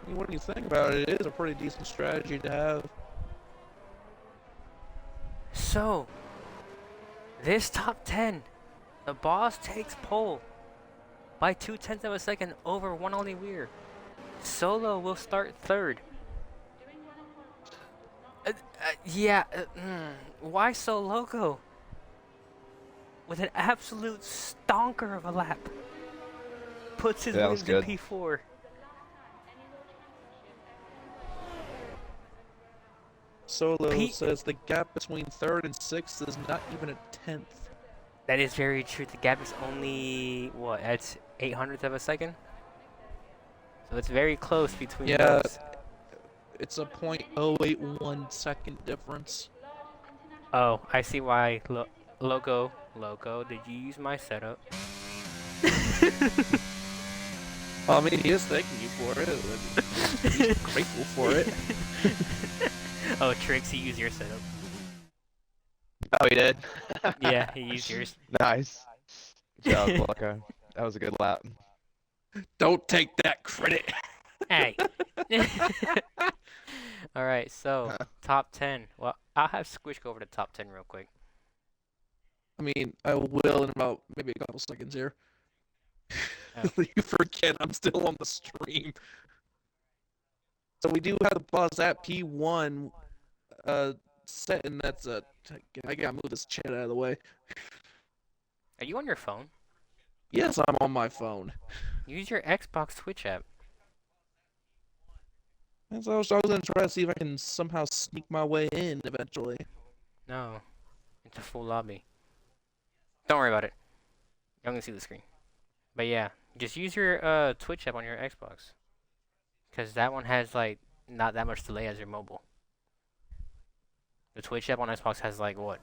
I mean, what do you think about it? It is a pretty decent strategy to have. So, this top 10, the boss takes pole by 0.2 of a second over OneOliwier. Solo will start third. Why so loco? With an absolute stonker of a lap. Puts his wins in P4. Solo says the gap between 3rd and 6th is not even a 10th. That is very true. The gap is only, what, that's 0.08 of a second? So it's very close between those. It's a 0.081 second difference. Oh, I see why. Loco, did you use my setup? I mean, he is thanking you for it. He's grateful for it. Oh, Trickz, he used your setup. Oh, he did? Yeah, he used yours. Nice. Good job, Loco. That was a good lap. Don't take that credit. Hey. Alright, so, top 10. Well, I'll have Squish go over the top 10 real quick. I mean, I will in about maybe a couple seconds here. Oh. You forget I'm still on the stream. So we do have the boss at P1 set, and that's a... I gotta move this chat out of the way. Are you on your phone? Yes, I'm on my phone. Use your Xbox Twitch app. And so I was gonna try to see if I can somehow sneak my way in eventually. No. It's a full lobby. Don't worry about it. I'm gonna see the screen. But yeah, just use your Twitch app on your Xbox. Because that one has, like, not that much delay as your mobile. The Twitch app on Xbox has, like, what?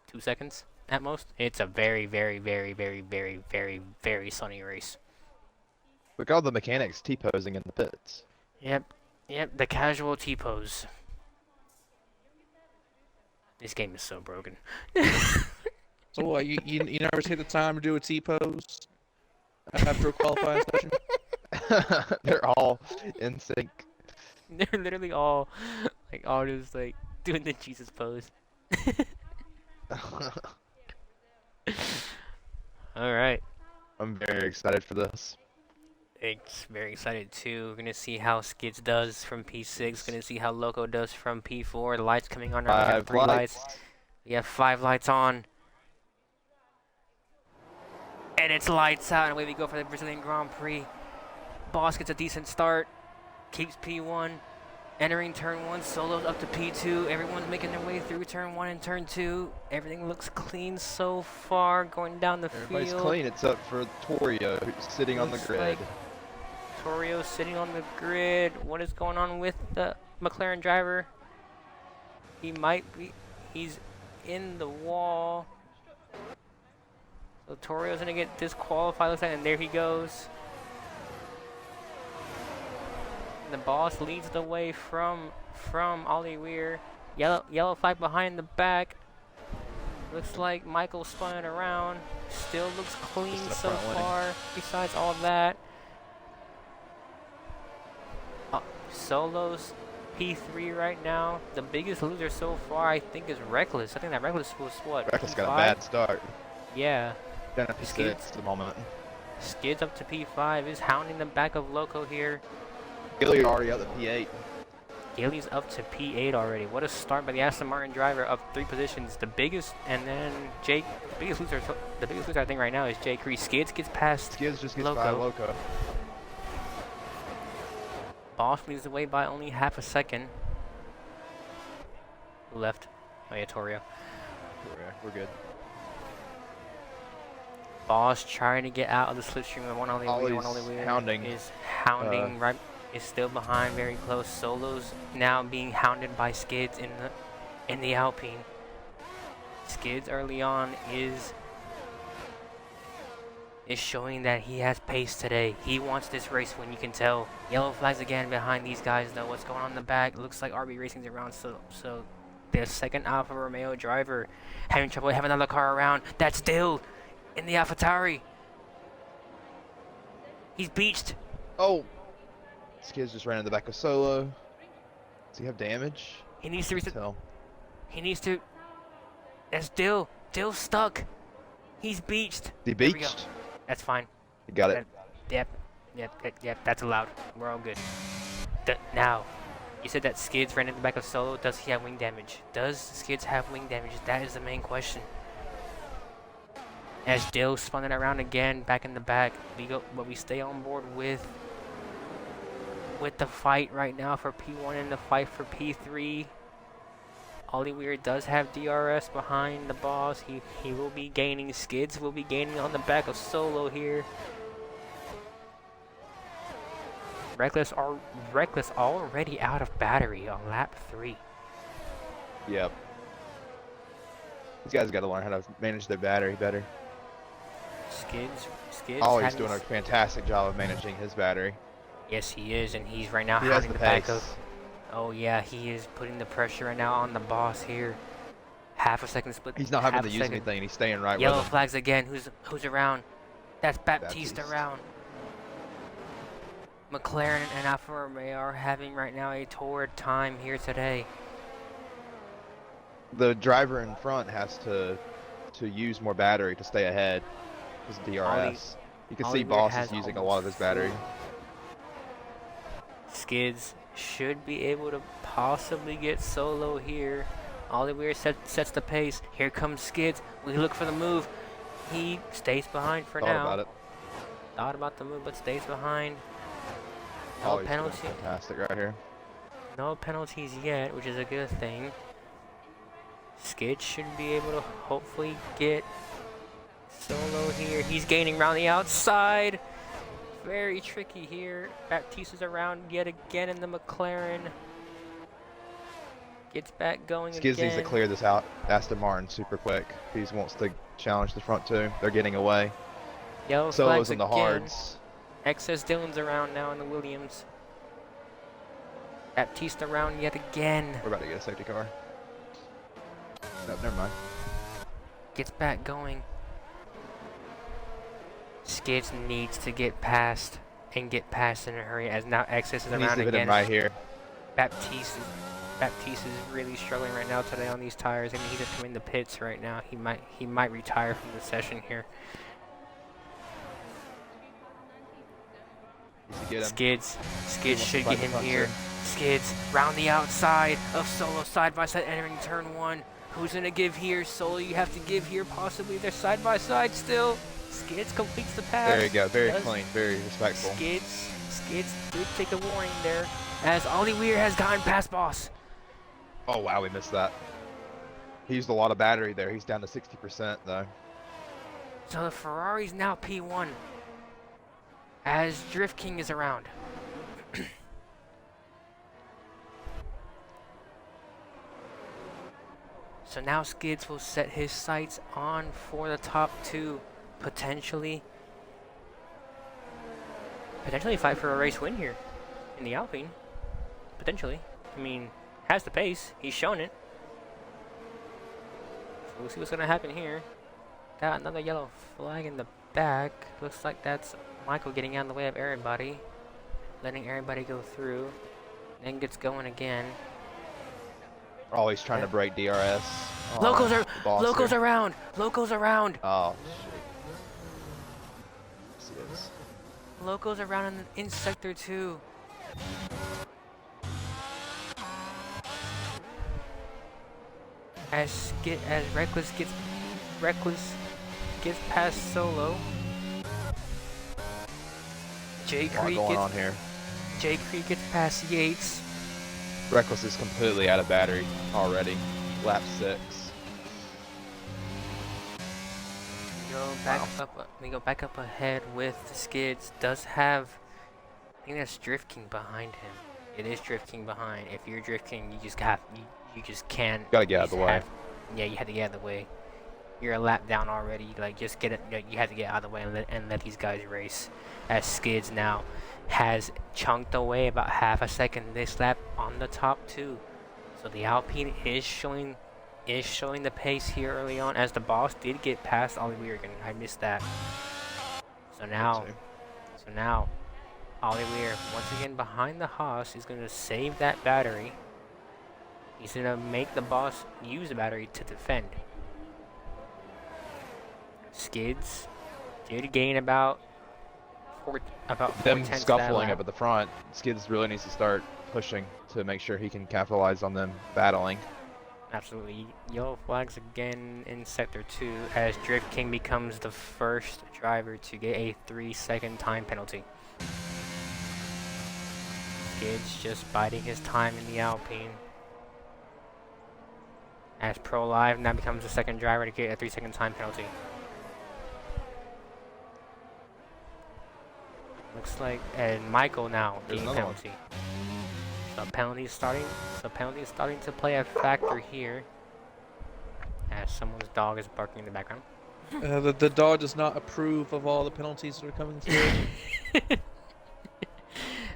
2 seconds at most? It's a very, very, very, very, very, very, very sunny race. Look at all the mechanics T-posing in the pits. Yep, the casual T-pose. This game is so broken. So what, you never take the time to do a T-pose after a qualifying session? They're all in sync. They're literally all just, like, doing the Jesus pose. Alright. I'm very excited for this. It's very excited too. We're gonna see how Skids does from P6. Gonna see how Loco does from P4. The lights coming on. We have 3 lights. We have 5 lights on. And it's lights out, and away we go for the Brazilian Grand Prix. Boss gets a decent start. Keeps P1. Entering turn 1, Solo's up to P2. Everyone's making their way through turn 1 and turn 2. Everything looks clean so far going down the field. Everybody's clean except for Torio, who's sitting on the grid. Like Torio sitting on the grid. What is going on with the McLaren driver? He's in the wall. So Torio's gonna get disqualified, looks like, and there he goes. The boss leads the way from OMGitsRxles. Yellow flag behind the back. Looks like Michael spun it around. Still looks clean so far. Besides all that, Solo's P3 right now. The biggest loser so far, I think, is Reckless. I think that Reckless was what? Reckless got a bad start. Yeah. Down at P6 at the moment. Skids up to P5 is hounding the back of Loco here. Gilly already up to P8. Gilly's up to P8 already. What a start by the Aston Martin driver, up 3 positions. The biggest, and then Jake. The biggest loser I think right now is Jake Cree. Skids gets past Skids just gets Loco. by Loco. Boss leads the way by only half a second. Who left? Oh yeah, Torio. We're good. Boss trying to get out of the slipstream of Ollie's OneOliwier hounding. is hounding right, is still behind, very close. Solo's now being hounded by Skids in the Alpine. Skids early on is showing that he has pace today. He wants this race win, you can tell. Yellow flags again behind these guys though. What's going on in the back? Looks like RB Racing's around, so the second Alfa Romeo driver having trouble having another car around. That's still in the AlphaTauri. He's beached. Oh! Skids just ran in the back of Solo. Does he have damage? He needs to reset. Tell. He needs to. That's still stuck. He's beached. He There we go. beached? That's fine. You got it. Yep. That's allowed. We're all good. Now, you said that Skids ran in the back of Solo. Does he have wing damage? Does Skids have wing damage? That is the main question. As Dill spun it around again, back in the back, but we stay on board with the fight right now for P1 and the fight for P3. OMGitsOliwier does have DRS behind the boss. He will be gaining. Skids will be gaining on the back of Solo here. Reckless already out of battery on lap 3. Yep. These guys got to learn how to manage their battery better. Skids. Ollie's doing a fantastic job of managing his battery. Yes, he is, and he's right now He has hounding the the back pace. of. Oh yeah, he is putting the pressure right now on the boss here. Half a second split. He's not having half to a use second. anything. He's staying right Yellow with him. flags again. Who's around? That's Baptiste Baptiste. around. McLaren and Alfa Romeo are having right now a torrid time here today. The driver in front has to use more battery to stay ahead. His DRS. You can see OMGitsOliwier Boss has is using a lot of his battery. Skids should be able to possibly get Solo here. OMGitsOliwier sets the pace. Here comes Skids. We look for the move. He stays behind for now. Thought about it. Thought about the move, but stays behind. No Ollie's doing penalty. fantastic right here. No penalties yet, which is a good thing. Skid should be able to hopefully get Solo here. He's gaining around the outside. Very tricky here. Baptiste is around yet again in the McLaren. Gets back going Skids again. needs to clear this out. Aston Martin super quick. He wants to challenge the front two. They're getting away. Yellow Solo's flags in the again. hards. XS Dillon's around now in the Williams. Baptiste around yet again. We're about to get a safety car. No, never mind. Gets back going. Skids needs to get past and get past in a hurry as now XS is He needs around to hit again. him right here. Baptiste is really struggling right now today on these tires. I mean, he's just coming in the pits right now. He might retire from the session here. Needs to get him. Skids wants should to fight get the him here. front Skids round the outside of Solo side by side entering turn 1. Who's gonna give here? Solo, you have to give here. Possibly they're side by side still. Skids completes the pass. There you go. Very Does clean. Very respectful. Skids did take a warning there as OMGitsOliwier has gotten past boss. Oh wow, we missed that. He used a lot of battery there. He's down to 60% though. So the Ferrari's now P1 as Drift King is around. So now Skids will set his sights on for the top 2, potentially fight for a race win here in the Alpine. Potentially. I mean, has the pace. He's shown it. So we'll see what's gonna happen here. Got another yellow flag in the back. Looks like that's Michael getting out of the way of everybody, letting everybody go through. Then gets going again. Always trying to break DRS. Locos are Boss locos here. around. Locos around. Oh shit. Yes, it is. Locos around in sector 2. As Reckless gets past Solo. A lot going on here. Jay Creek gets past Yates. Reckless is completely out of battery already. Lap 6. We go back up ahead with the Skids. Does have, I think that's Drift King behind him. It is Drift King behind. If you're Drift King, you just can't. Gotta get out of the way. Yeah, you have to get out of the way. You're a lap down already. Like, just get it. You have to get out of the way and let these guys race. As Skids now has chunked away about half a second this lap on the top two. So the Alpine is showing the pace here early on, as the boss did get past OMGitsRxles. I missed that. So now OMGitsRxles once again behind the Haas is going to save that battery. He's going to make the boss use the battery to defend. Skids did gain about 4 Them tenths scuffling that up at the front. Skids really needs to start pushing to make sure he can capitalize on them battling. Absolutely. Yellow flags again in Sector 2 as Drift King becomes the first driver to get a 3-second time penalty. Skids just biding his time in the Alpine. As Pro Live now becomes the second driver to get a 3-second time penalty. Looks like, and Michael now getting a penalty. So penalty is starting to play a factor here. As someone's dog is barking in the background. The dog does not approve of all the penalties that are coming through.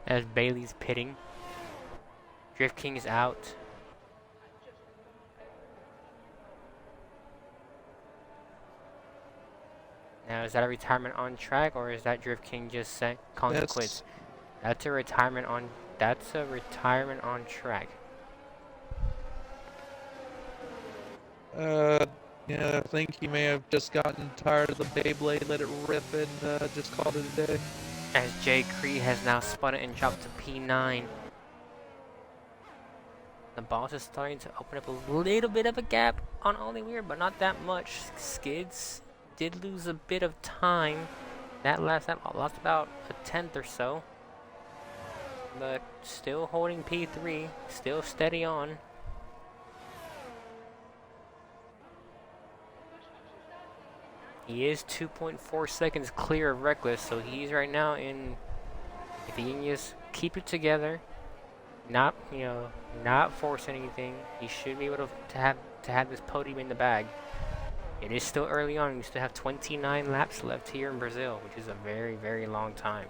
As Bailey's pitting. Drift King is out. Now, is that a retirement on track, or is that Drift King just calling it quits? That's a retirement on track. Yeah, I think he may have just gotten tired of the Beyblade, let it rip, and just called it a day. As Jay Cree has now spun it and dropped to P9. The boss is starting to open up a little bit of a gap on OMGitsRxles, but not that much. Skids did lose a bit of time. That lost about a tenth or so. But still holding P3, still steady on. He is 2.4 seconds clear of Reckless, so he's right now in, if he can just keep it together, not force anything, he should be able to have this podium in the bag. It is still early on. We still have 29 laps left here in Brazil, which is a very, very long time.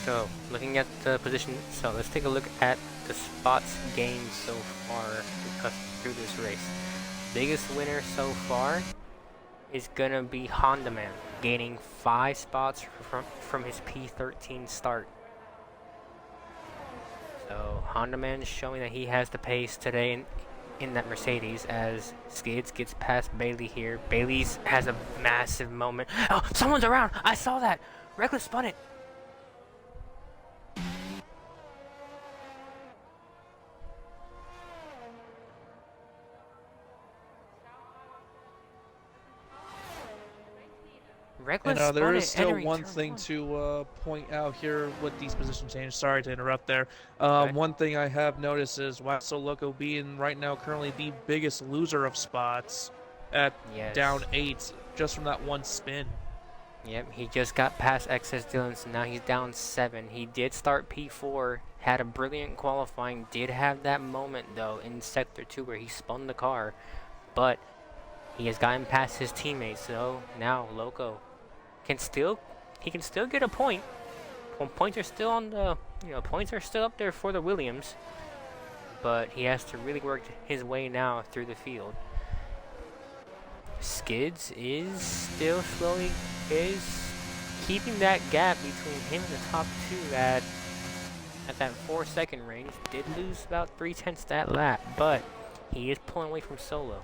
So, looking at the position, so let's take a look at the spots gained so far through this race. Biggest winner so far is gonna be Honda Man, gaining 5 spots from his P13 start. So Honda Man is showing that he has the pace today in that Mercedes, as Skids gets past Bailey here. Bailey's has a massive moment. Oh, someone's around! I saw that! Reckless spun it! Reckless And there spun is it, still entering one turn thing 1. to point out here with these position changes. Sorry to interrupt there. Okay. One thing I have noticed is Waxo Loco being right now currently the biggest loser of spots at down 8 just from that one spin. Yep, he just got past XS Dillon, so now he's down 7. He did start P4, had a brilliant qualifying, did have that moment though in Sector 2 where he spun the car, but he has gotten past his teammates, so now Loco can still get a point. Points are still on the, points are still up there for the Williams, but he has to really work his way now through the field. Skids is still is keeping that gap between him and the top 2 at that 4-second range. Did lose about 3/10 that lap, but he is pulling away from Solo.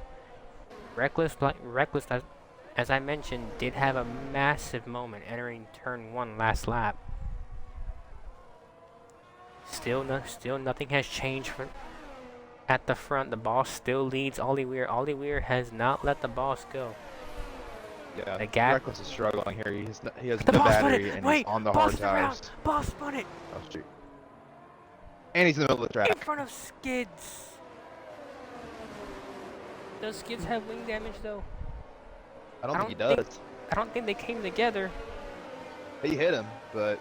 Reckless, as I mentioned, did have a massive moment entering turn 1 last lap. Still nothing has changed at the front. The boss still leads OMGitsRxles. OMGitsRxles has not let the boss go. Yeah, The gap. Reckless is struggling here. He has The no boss spun battery it. and Wait, he's on the boss hard is around. tires. Boss spun it Oh shoot! And he's in the middle of the in track. front of Skids. Does Skids have wing damage though? I don't think he think- does. I don't think they came together. He hit him, but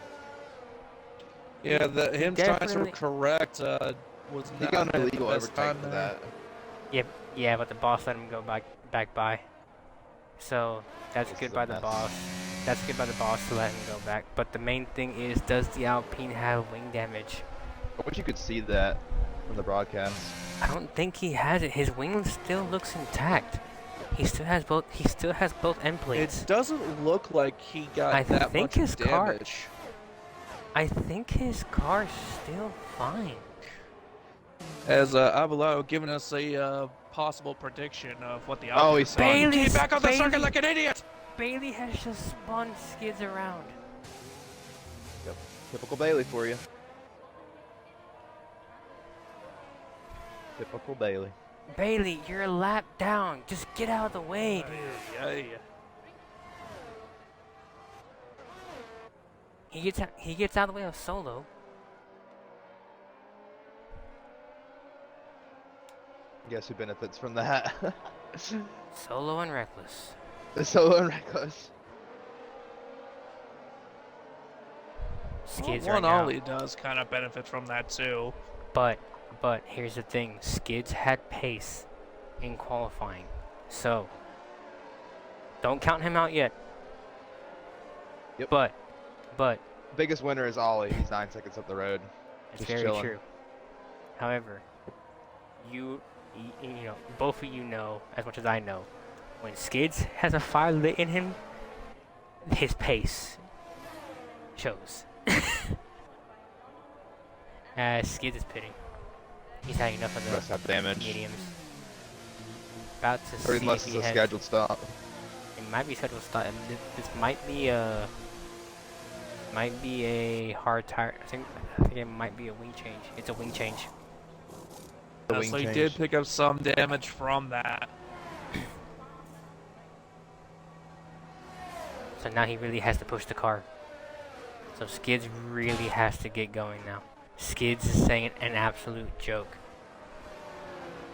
Yeah, him trying to definitely- correct was he not got an the illegal best overtake time for there. that. Yeah, but the boss let him go back by. So that's This good is a by the mess. boss. That's good by the boss to let him go back. But the main thing is, does the Alpine have wing damage? I wish you could see that from the broadcast. I don't think he has it. His wing still looks intact. He still has both. He still has both end plates. It doesn't look like he got I that think much his car- damage. I think his car's still fine. As Abelardo giving us a possible prediction of what the Oh, outcome he's is. spun. Get back on the Bailey- circuit like an idiot! Bailey has just spun Skids around. Yep. Typical Bailey for you. Typical Bailey. Bailey, you're a lap down. Just get out of the way, dude. Yeah. He gets out of the way of Solo. Guess who benefits from that? Solo and Reckless. Solo and Reckless. Skids Well, right now. OneOliwier does kind of benefit from that too. But here's the thing. Skids had pace in qualifying. So don't count him out yet. Yep. But Biggest winner is Ollie. He's 9 seconds up the road. it's Just very chilling. true. However, you know, both of you know as much as I know, when Skids has a fire lit in him, his pace shows. Skids is pitting. He's had enough of Must the have damage. mediums. About to Or see unless if it's he a has. scheduled stop. It might be scheduled start. This might be a hard tire. I think it might be a wing change. It's a wing change. The wing So he change. did pick up some damage from that. So now he really has to push the car. So Skids really has to get going now. Skids is saying an absolute joke.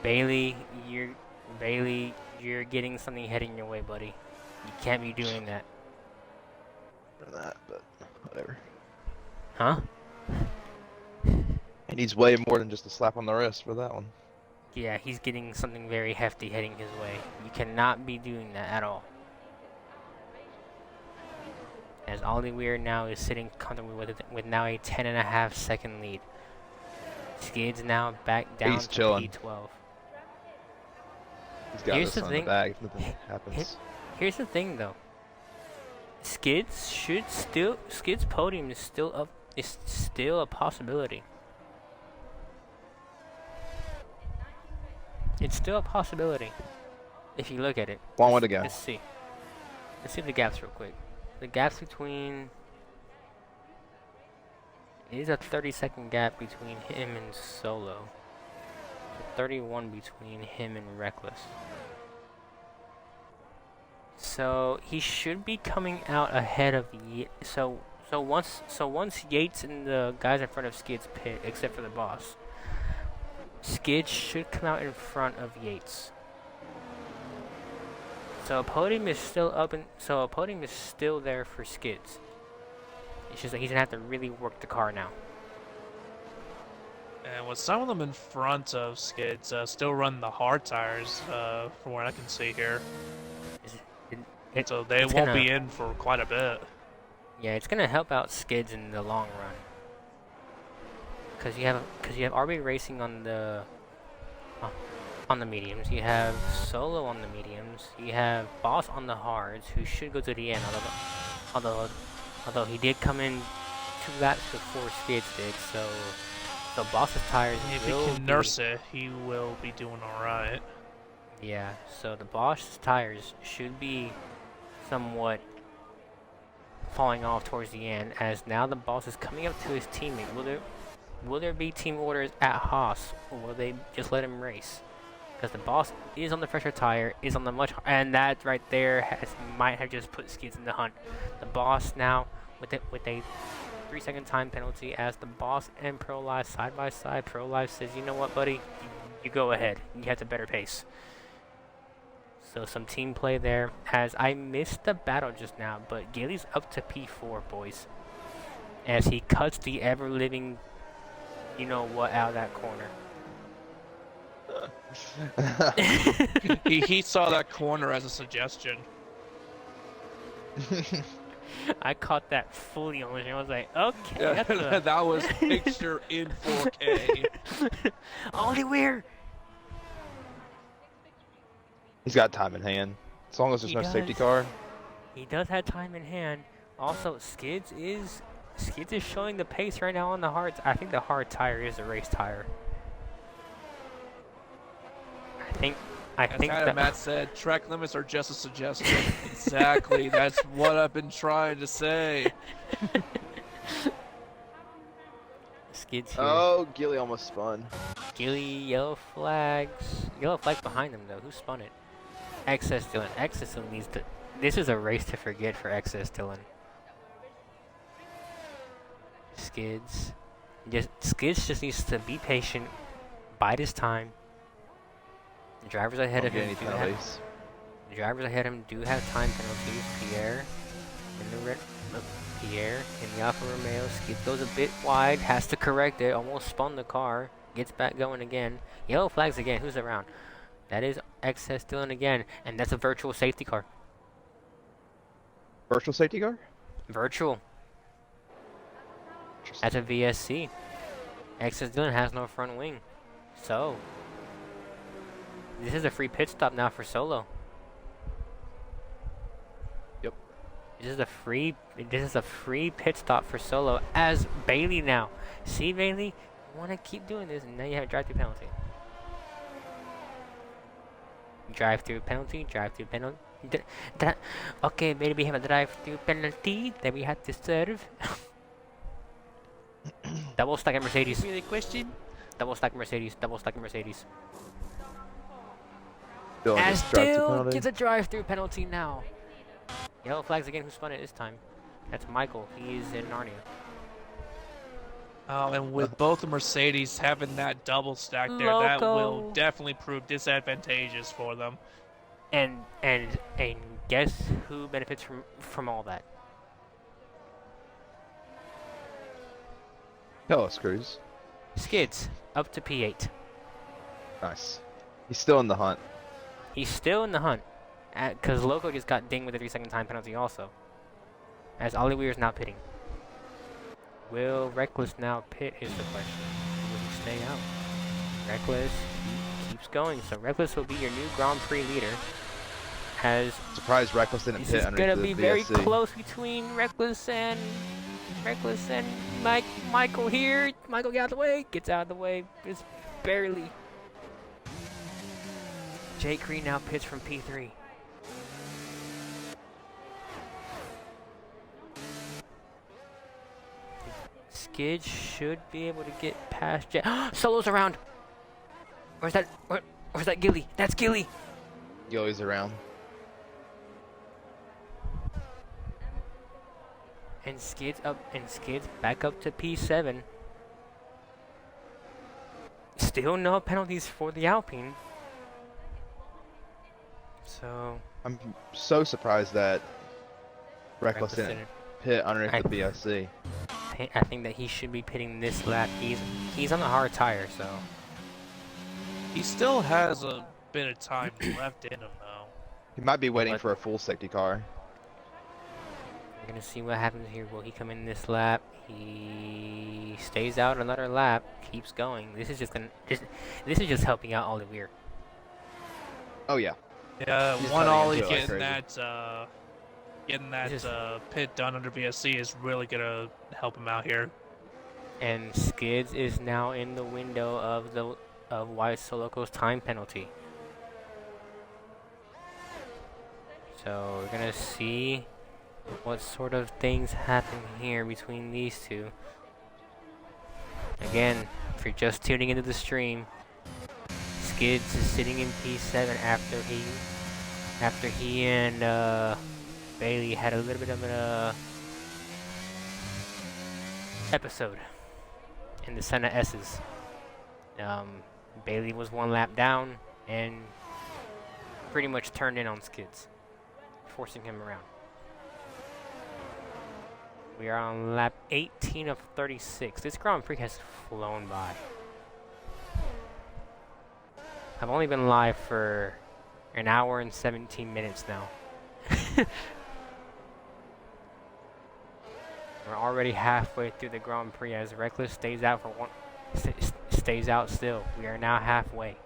Bailey, you're getting something heading your way, buddy. You can't be doing that. For that, but whatever. Huh? He needs way more than just a slap on the wrist for that one. Yeah, he's getting something very hefty heading his way. You cannot be doing that at all. As OMGitsRxles now is sitting comfortably with now a 10.5 second lead. Skids now back down He's to chilling. P12. He's got Here's this the on thing. the bag if nothing happens. Here's the thing though. Skids podium is still up. Is still a possibility. It's still a possibility. If you look at it. Long way to go. Let's see. Let's see the gaps real quick. The gaps between. It is a 30-second gap between him and Solo. 31 between him and Reckless. So he should be coming out ahead of So once Yates and the guys in front of Skids pit, except for the boss, Skids should come out in front of Yates. So a podium is still up, and so a podium is still there for Skids. It's just that he's gonna have to really work the car now. And with some of them in front of Skids, still run the hard tires, from what I can see here. So they it's won't gonna- be in for quite a bit. Yeah, it's gonna help out Skids in the long run. Cause you have RB Racing on the mediums. You have Solo on the mediums. You have Boss on the hards, who should go to the end. Although he did come in 2 laps before Skids did, so Boss's tires If he will can nurse it, he will be doing alright. Yeah, so the Bosch's tires should be somewhat falling off towards the end, as now the boss is coming up to his teammate. Will there be team orders at Haas, or will they just let him race? because the boss is on the fresher tire, is on the much, and that right there might have just put Skids in the hunt. The boss now with a 3-second time penalty as the boss and Pro Live side by side. Pro Live says, you know what, buddy, you go ahead. You have the better pace. So some team play there. As I missed the battle just now, but Gilly's up to P4, boys, as he cuts the ever living, you know what, out of that corner. he saw that corner as a suggestion. I caught that fully on I was like, okay, Yeah, that's a... that was picture in 4K. OMGitsRxles! He's got time in hand. As long as there's no safety car. He does have time in hand. Also, Skids is showing the pace right now on the hard. I think the hard tire is the race tire. I think As Matt said, track limits are just a suggestion. Exactly. That's what I've been trying to say. Skids here. Oh, Gilly almost spun. Gilly, yellow flags. Yellow flags behind him though. Who spun it? XS Dylan. XS Dylan needs to. This is a race to forget for XS Dylan. Skids. Skids just needs to be patient, bide his time. The drivers ahead of him do have time penalties. Pierre in the red. Pierre in the Alfa Romeo. Skids goes a bit wide. Has to correct it. Almost spun the car. Gets back going again. Yellow flags again. Who's around? That is XS Dylan again, and that's a virtual safety car. Virtual safety car? Virtual. That's a VSC. XS Dylan has no front wing, so this is a free pit stop now for Solo. Yep. This is a free pit stop for Solo as Bailey now. See, Bailey, you want to keep doing this, and now you have a drive-through penalty. Drive-through penalty. Okay, maybe we have a drive-through penalty that we have to serve. Double stack at Mercedes. Really question? Double stack Mercedes. Dylan As gets drive-through Dill penalty. gets a drive-through penalty now. Yellow flags again. Who spun it this time? That's Michael. He's in Narnia. Oh, and with both the Mercedes having that double stack there, that will definitely prove disadvantageous for them. And guess who benefits from all that? Tell us, Cruz. Skids up to P8. Nice. He's still in the hunt. He's still in the hunt, because Loco just got dinged with a 3-second time penalty also. As OMGitsRxles is now pitting. Will Reckless now pit is the question. Will he stay out? Reckless keeps going, so Reckless will be your new Grand Prix leader. Surprised Reckless didn't This pit is underneath gonna the be very VSC. close between Reckless and Michael here. Michael gets out of the way, just barely. Jake Green now pits from P3. Skid should be able to get past Jake. Solo's around. Where's that Gilly? That's Gilly. Gilly's around. And Skids back up to P7. Still no penalties for the Alpine. So I'm so surprised that Reckless didn't pit underneath the VSC. I think that he should be pitting this lap. He's on a hard tire, so He still has a bit of time left in him, though. He might be waiting for a full safety car. we're gonna see what happens here. Will he come in this lap? He stays out another lap, keeps going. This is just helping out OMGitsRxles. Oh yeah. Yeah, He's OneOliwier cutting into it getting that pit done under VSC is really gonna help him out here. And Skids is now in the window of White Soloco's time penalty. So we're gonna see what sort of things happen here between these two. Again, if you're just tuning into the stream, Skids is sitting in P7 after he and Bailey had a little bit of an episode in the Senna S's. Bailey was 1 lap down and pretty much turned in on Skids, forcing him around. We are on lap 18 of 36. This Grand Prix has flown by. I've only been live for an hour and 17 minutes now. We're already halfway through the Grand Prix as Reckless stays out stays out still. We are now halfway.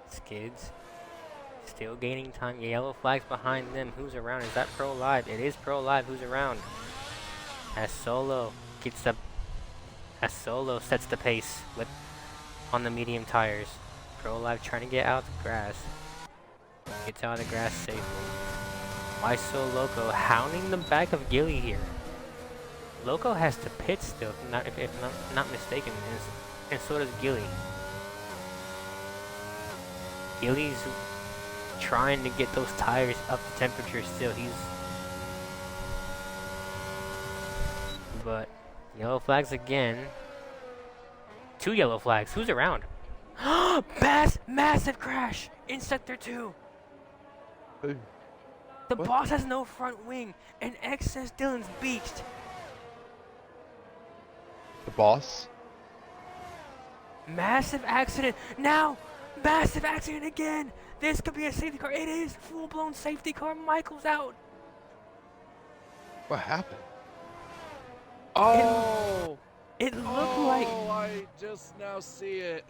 Skids still gaining time. Yellow flags behind them. Who's around? Is that Pro Live? It is Pro Live. Who's around? As Solo sets the pace on the medium tires. Pro Live trying to get out the grass. Gets out of the grass safely. Why so Loco hounding the back of Gilly here? Loco has to pit still, if I'm not mistaken, and so does Gilly. Gilly's trying to get those tires up to temperature still. But yellow flags again. 2 yellow flags. Who's around? Massive crash in sector 2. Ooh. The What? boss has no front wing, and X says Dylan's beached. The boss? Massive accident. Now, massive accident again. This could be a safety car. It is full-blown safety car. Michael's out. What happened? Oh! It looked like I just now see it.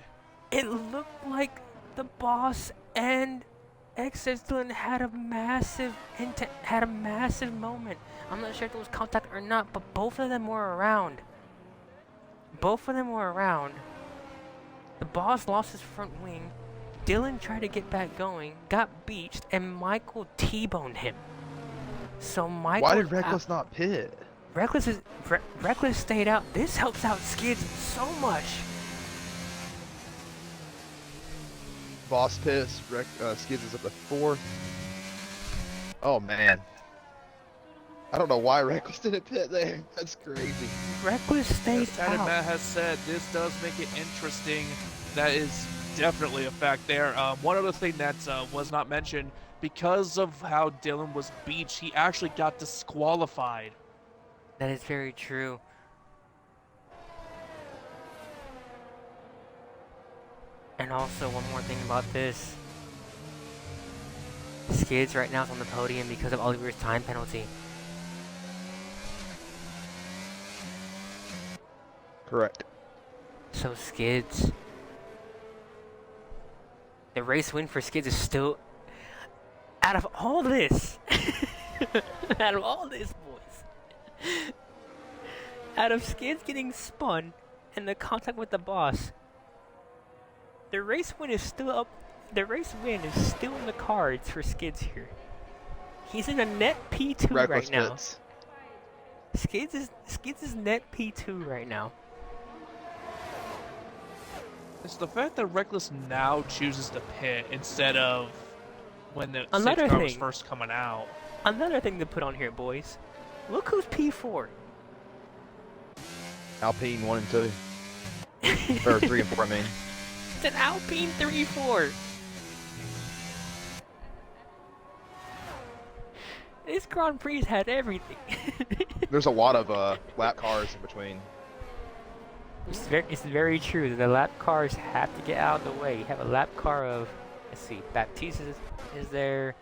it looked like the boss and XS Dylan had a massive moment. I'm not sure if it was contact or not, but both of them were around. The boss lost his front wing. Dylan tried to get back going, got beached, and Michael T-boned him. So Michael. Why did Reckless not pit? Reckless stayed out. This helps out Skids so much. Boss pits. Skids is up to 4th. Oh man. I don't know why Reckless didn't pit there. That's crazy. Reckless stayed As Tad and out. Matt has said, this does make it interesting. That is definitely a fact there. One other thing that was not mentioned, because of how Dylan was beached, he actually got disqualified. That is very true. And also, one more thing about this. Skids right now is on the podium because of Oliwier's time penalty. Correct. So Skids. The race win for Skids is still... Out of all this... out of all this, boys. Out of Skids getting spun and the contact with the boss, the race win is still up. The race win is still in the cards for Skids here. He's in a net P2 Reckless right now. pits. Skids is net P2 right now. It's the fact that Reckless now chooses to pit instead of when the Another safety car was thing. first coming out. Another thing to put on here, boys. Look who's P4. Alpine 1 and 2. Or 3 and 4, I mean. It's an Alpine 3-4. This Grand Prix had everything. There's a lot of lap cars in between. It's very true. The lap cars have to get out of the way. You have a lap car of, let's see, Baptiste is there,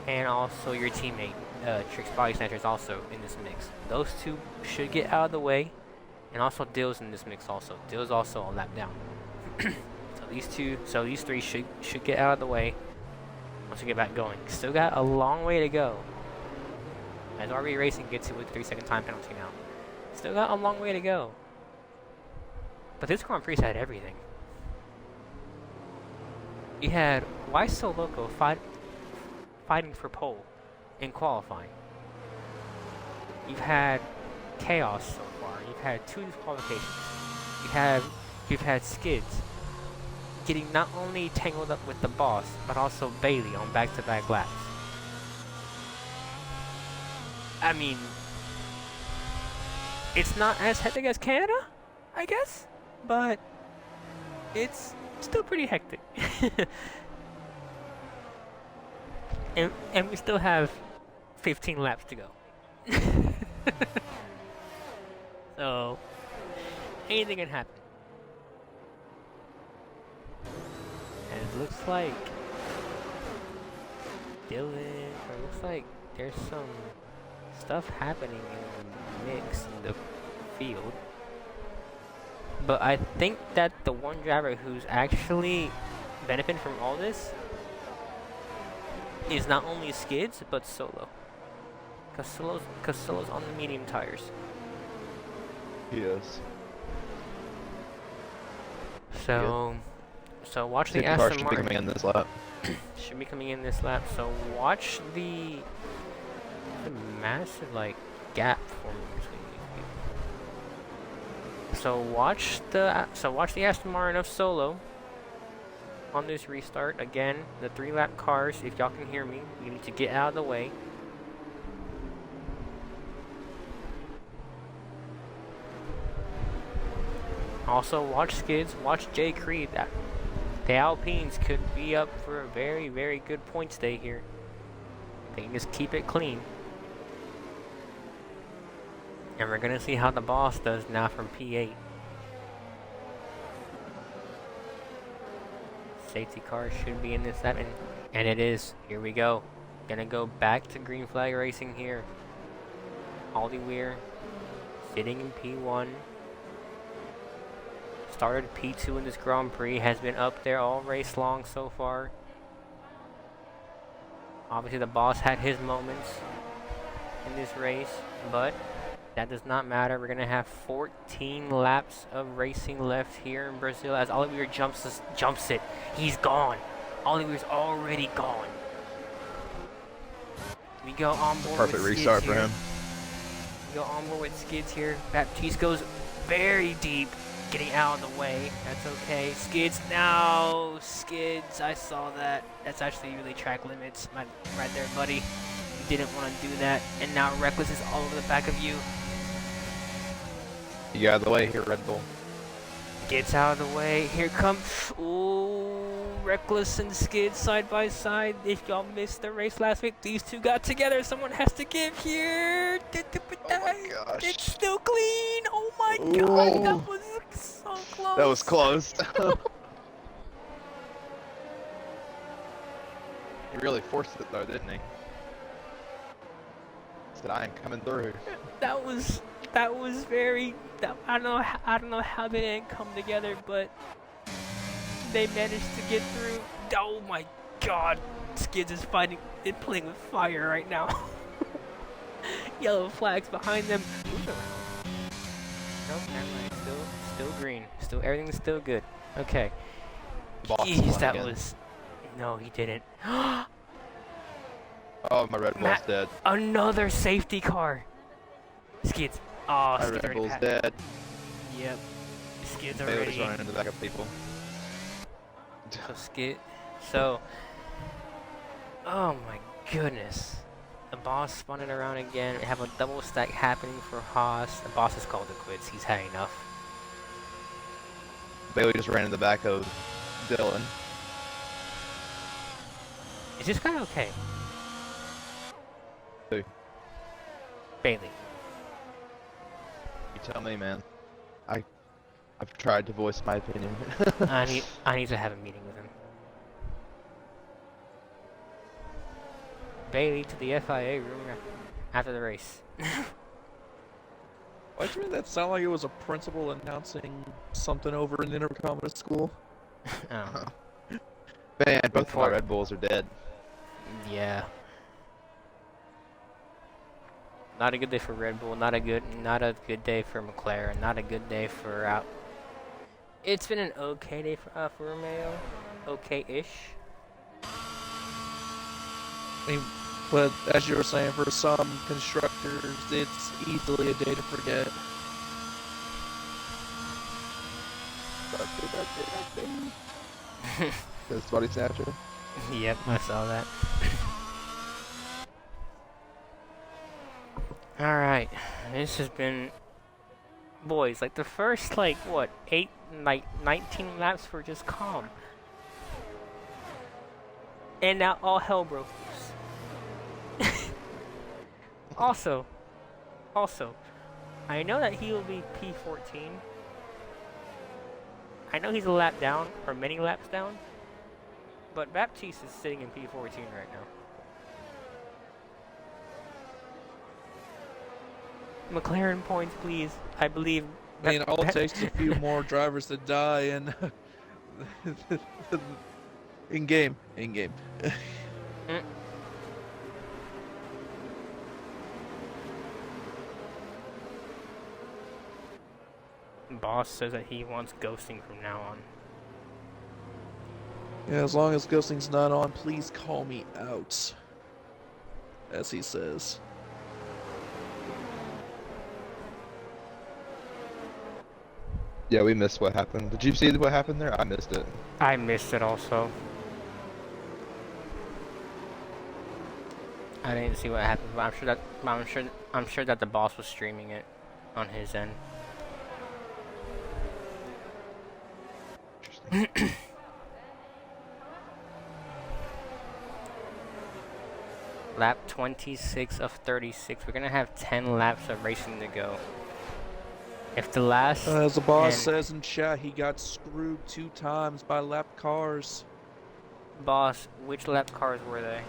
and also your teammate, Trickz Body Snatcher is also in this mix. Those two should get out of the way, and also Dill's in this mix also. Dill's also a lap down. So these three should get out of the way once we get back going. Still got a long way to go. As RB Racing gets it with the 3-second time penalty now. Still got a long way to go. But this Grand Prix had everything. You had Why So Loco fighting for pole in qualifying. You've had chaos so far. You've had 2 disqualifications. You've had Skids getting not only tangled up with the boss, but also Bailey on back-to-back laps. I mean, it's not as hectic as Canada, I guess, but it's still pretty hectic. and we still have 15 laps to go. So, anything can happen. And it looks like there's some stuff happening in the mix in the field. But I think that the one driver who's actually benefiting from all this is not only Skids, but Solo. Cause Solo's on the medium tires. He is. So watch the Safety car Aston should be Martin. coming in this lap. Should be coming in this lap. So watch the massive gap forming between these people. So watch the Aston Martin of Solo on this restart. Again, the 3-lap cars. If y'all can hear me, you need to get out of the way. Also, watch Skids, watch Jay Creed. The Alpines could be up for a very, very good points day here. They can just keep it clean. And we're going to see how the boss does now from P8. Safety car should be in this lap, and it is. Here we go. Gonna go back to green flag racing here. OMGitsOlo sitting in P1. Started P2 in this Grand Prix, has been up there all race long so far. Obviously the boss had his moments in this race, but that does not matter. We're gonna have 14 laps of racing left here in Brazil as OMGitsOlo jumps it. He's gone. OMGitsOlo's already gone. We go on board Perfect with restart Skids for here. him. We go on board with Skids here. Baptiste goes very deep, getting out of the way. That's okay. Skids now. Skids, I saw that. That's actually really track limits. Right there, buddy. You didn't want to do that. And now Reckless is all over the back of you. You got out of the way here, Red Bull. Gets out of the way. Here comes. Ooh, Reckless and Skids side by side. If y'all missed the race last week, these two got together. Someone has to give here. Oh my gosh. It's still clean. Oh my Ooh. god, that was so close. That was close. He really forced it though, didn't he? Said, I am coming through. That was very. I don't know how they didn't come together, but they managed to get through. Oh my god, Skids is fighting and playing with fire right now. Yellow flags behind them. Nope, never mind. Still green. Still everything's still good. Okay. Boss Jeez, won that again. was. No, he didn't. Oh, my Red Bull's dead. Another safety car. Skids. Oh, My Skids Red already Bull's passed. dead. Yep. Skids Bailey's already. running into the back of people. So, oh my goodness. The boss spun it around again. We have a double stack happening for Haas. The boss has called it quits. He's had enough. Bailey just ran in the back of Dylan. Is this guy okay? Who? Bailey. You tell me, man. I've tried to voice my opinion. I need to have a meeting with him. Bailey to the FIA room after the race. Why'd you make that sound like it was a principal announcing something over an intercom at a school? Oh, Man, both of my Red Bulls are dead. yeah. Not a good day for Red Bull. Not a good day for McLaren. Not a good day for out. It's been an okay day for Romeo. Okay-ish. I mean, But as you were saying, for some constructors, it's easily a day to forget. This body snatcher. Yep, I saw that. Alright, this has been... Boys, like the first, like, what, 19 laps were just calm. And now all hell broke loose. Also, I know that he will be P14. I know he's a lap down, or many laps down. But Baptiste is sitting in P14 right now. McLaren points, please. I believe. I mean, all it takes is a few more drivers to die and in game. Boss says that he wants ghosting from now on. Yeah, as long as ghosting's not on, please call me out. As he says. Yeah, we missed what happened. Did you see what happened there? I missed it. I missed it also. I didn't see what happened, but I'm sure that the boss was streaming it on his end. Lap 26 of 36. We're gonna have 10 laps of racing to go. If the last... as the boss says in chat, he got screwed 2 times by lap cars. Boss, which lap cars were they?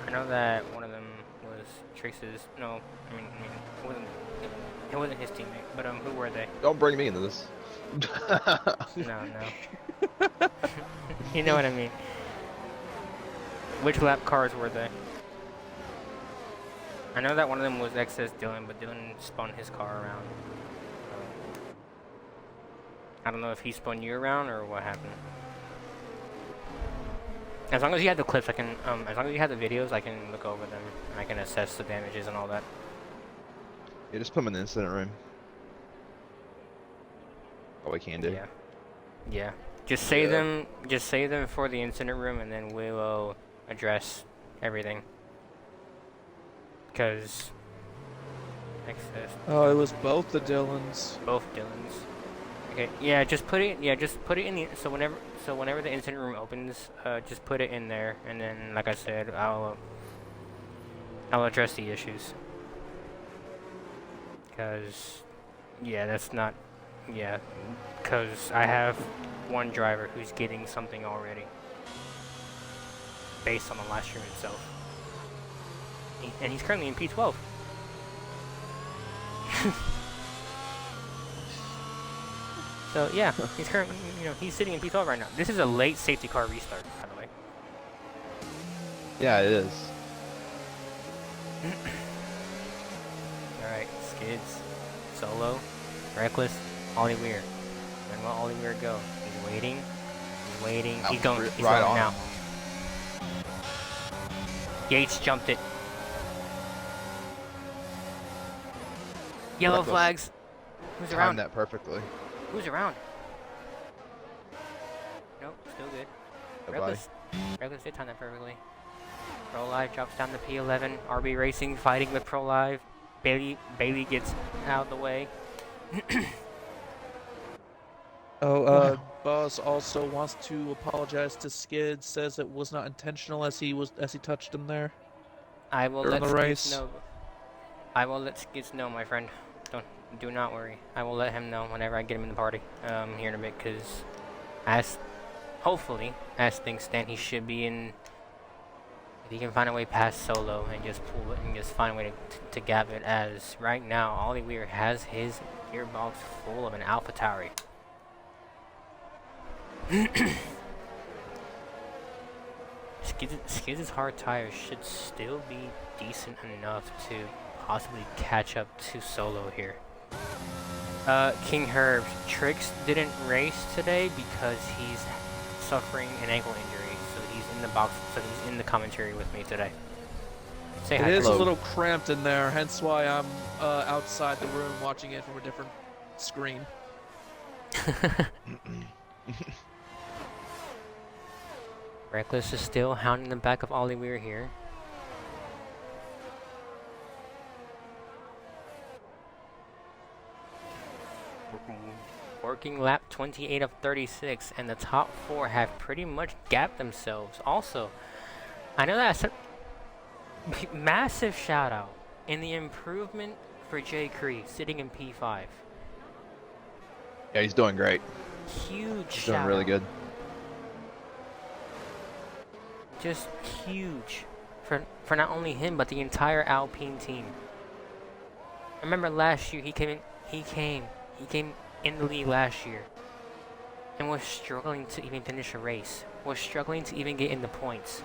I know that one of them was Trickz's. No, I mean, it wasn't his teammate. But who were they? Don't bring me into this. No. You know what I mean. Which lap cars were they? I know that one of them was XS Dylan, but Dylan spun his car around. I don't know if he spun you around or what happened. As long as you have the clips, I can. As long as you have the videos, I can look over them and I can assess the damages and all that. Yeah, just put them in the incident room. All we can do. Yeah. Just save them. Just save them for the incident room, and then we will address everything. Because. Oh, it was both the Dylans. Both Dylans. Okay. Yeah. Just put it. Yeah. Just put it in the. So whenever the incident room opens, just put it in there, and then, like I said, I'll address the issues. Because, yeah, that's not. Yeah. Because I have one driver who's getting something already, based on the live stream itself. And he's currently in P12. So yeah, he's currently, he's sitting in P12 right now. This is a late safety car restart, by the way. Yeah, it is. All right, Skids, Solo, Reckless, OMGitsOlo. And will OMGitsOlo go? He's waiting. He's waiting. He's going. He's right going on now. Yates jumped it. Yellow Reckless flags. Who's around? Timed that perfectly. Who's around? Nope, still good. Reckless did time that perfectly. Pro Live drops down to P11. RB Racing fighting with Pro Live. Bailey gets out of the way. Boss also wants to apologize to Skid. Says it was not intentional as he touched him there. I will during let the Skids race. know. I will let Skids know, my friend. Do not worry. I will let him know whenever I get him in the party here in a bit, because hopefully, as things stand, he should be in. If he can find a way past Solo and just pull it and just find a way to gap it, as right now, OMGitsOlo has his gearbox full of an AlphaTauri. Skids' hard tires should still be decent enough to possibly catch up to Solo here. King Herb, Trickz didn't race today because he's suffering an ankle injury, so he's in the box, so he's in the commentary with me today. Say It hi. is a Hello. little cramped in there, hence why I'm outside the room watching it from a different screen. Reckless is still hounding the back of OMGitsOlo here. Working lap 28 of 36, and the top 4 have pretty much gapped themselves. Also, I know that's a massive shout out in the improvement for Jay Cree sitting in P5. Yeah, he's doing great. Huge He's shout doing really out. good. Just huge for not only him but the entire Alpine team. I remember last year he came in the lead last year and was struggling to even finish a race. Was struggling to even get in the points.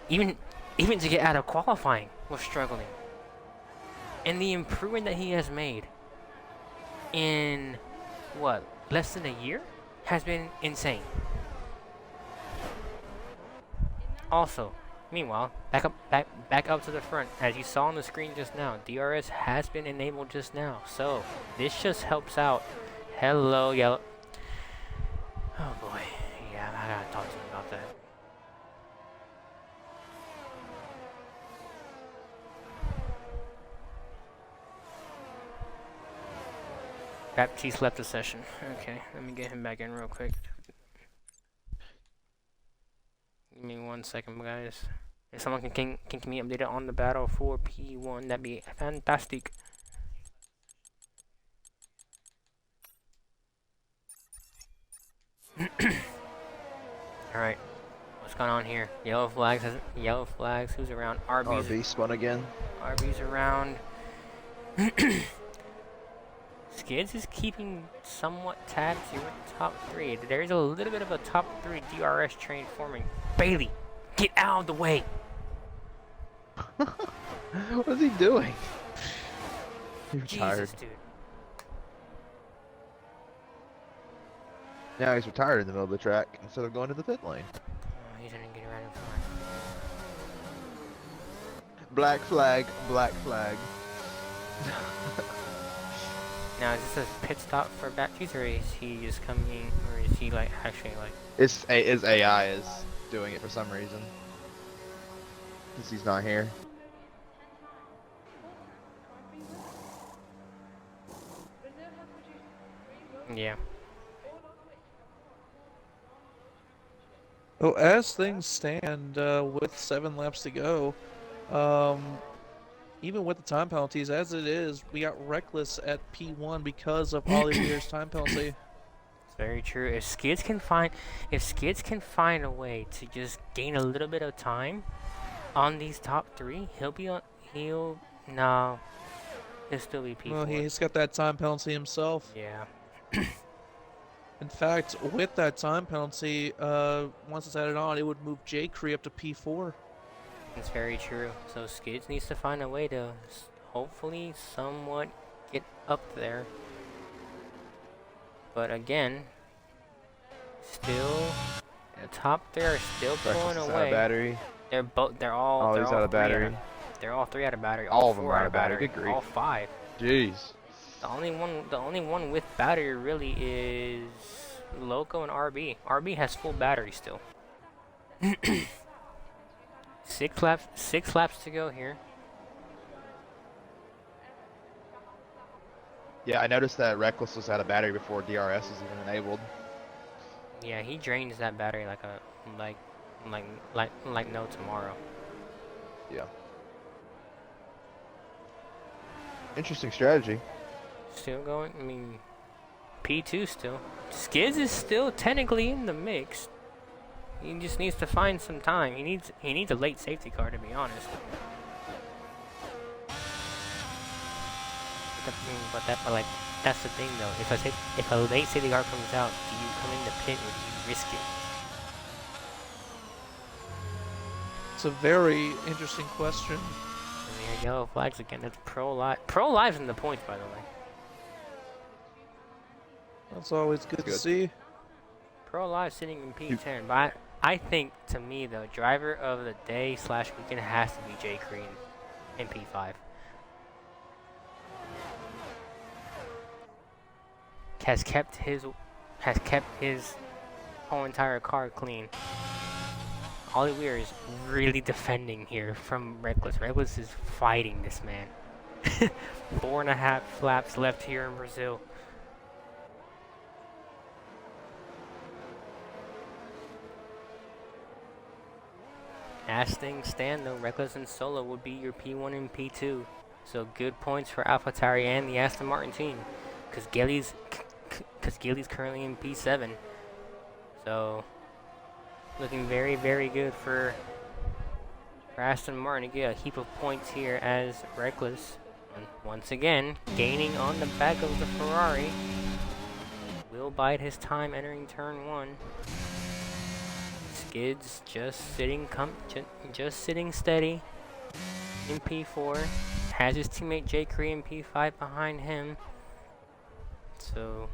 Even to get out of qualifying was struggling. And the improvement that he has made in what, less than a year has been insane. Also, meanwhile, back up to the front. As you saw on the screen just now, DRS has been enabled just now. So this just helps out. Hello, yellow. Oh boy, yeah, I gotta talk to him about that. Baptiste left the session. Okay, let me get him back in real quick. Give me 1 second, guys. If someone can keep me updated on the battle for P1, that'd be fantastic. Alright, what's going on here? Yellow flags, who's around? RB spun again. RB's around. Skids is keeping somewhat tabs here with the top 3. There's a little bit of a top 3 DRS train forming. Bailey, get out of the way! What's he doing? He's Jesus, retired. dude. Now he's retired in the middle of the track instead of going to the pit lane. Oh, he's gonna get right in front. Black flag, black flag. Now, is this a pit stop for Baptiste, or is he just coming, or is he like actually like? His AI is doing it for some reason. Because he's not here. Yeah. Well, as things stand, with 7 laps to go, even with the time penalties as it is, we got Reckless at P1 because of OMGitsOlo's time penalty. It's very true. If Skids can find a way to just gain a little bit of time on these top 3, he'll still be P4. Well, he's got that time penalty himself. Yeah. In fact, with that time penalty, once it's added on, it would move J Cree up to P4. It's very true. So Skids needs to find a way to hopefully somewhat get up there. But again, still the top 3 are still pulling Reckless is away. out of battery. They're all Oh, he's out of battery. They're all 3 out of battery. All of them 4 are out out of of battery. battery. Good grief. All 5. Jeez. The only one with battery really is Loco and RB. RB has full battery still. 6 laps to go here. Yeah, I noticed that Reckless was out of battery before DRS was even enabled. Yeah, he drains that battery like no tomorrow. Yeah. Interesting strategy. Still going. I mean, P2 still. Skids is still technically in the mix. He just needs to find some time. He needs a late safety car, to be honest. But that's the thing though. If a late safety car comes out, do you come in the pit or do you risk it? It's a very interesting question. And there are yellow flags again. That's Pro Live. Pro Live's in the points, by the way. That's always good to see. Pro Live sitting in P10, but I think, to me, the driver of the day / weekend has to be Jay Crean in P5. Has kept his whole entire car clean. OMGitsRxles is really defending here from Reckless. Reckless is fighting this man. 4.5 laps left here in Brazil. As things stand though, Reckless and Solo would be your P1 and P2. So good points for AlphaTauri and the Aston Martin team. Because Gilly's currently in P7. So looking very, very good for Aston Martin to get a heap of points here as Reckless, once again, gaining on the back of the Ferrari, will bide his time entering turn 1. Skids just sitting steady in P4. Has his teammate Jay Crean in P5 behind him. So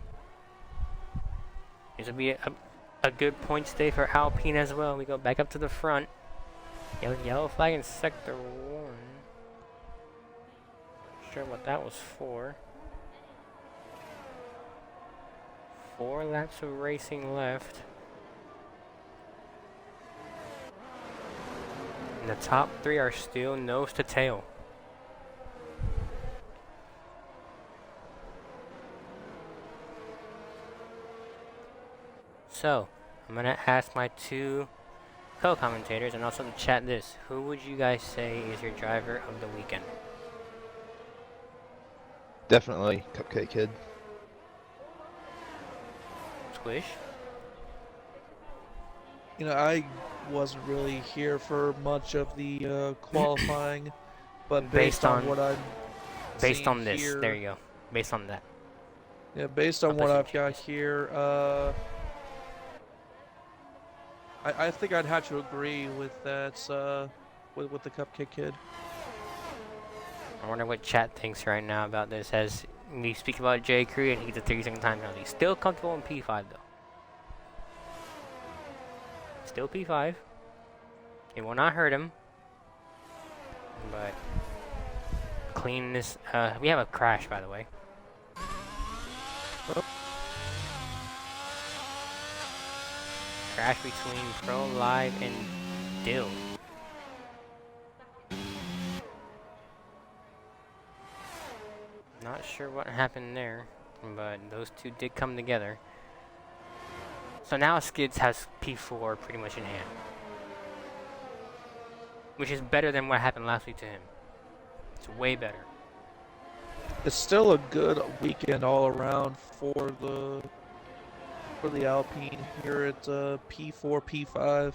this will be a good points day for Alpine as well. We go back up to the front. Yellow flag in sector 1. Not sure what that was for. 4 laps of racing left. And the top 3 are still nose to tail. So, I'm gonna ask my 2 co-commentators and also to chat this. Who would you guys say is your driver of the weekend? Definitely CupCakeKid. Squish? You know, I wasn't really here for much of the qualifying, but based on what I'm based on this, here, there you go. Based on that. Yeah, based on what I've got here, I think I'd have to agree with that, with the CupCakeKid. I wonder what chat thinks right now about this. As we speak about Jay Crean, he's a 3-second time penalty. Still comfortable in P5 though. Still P5. It will not hurt him. But clean this. We have a crash, by the way. Oh. Crash between Pro Live and Dill. Not sure what happened there, but those two did come together. So now Skids has P4 pretty much in hand, which is better than what happened last week to him. It's way better. It's still a good weekend all around for the Alpine here at P4, P5.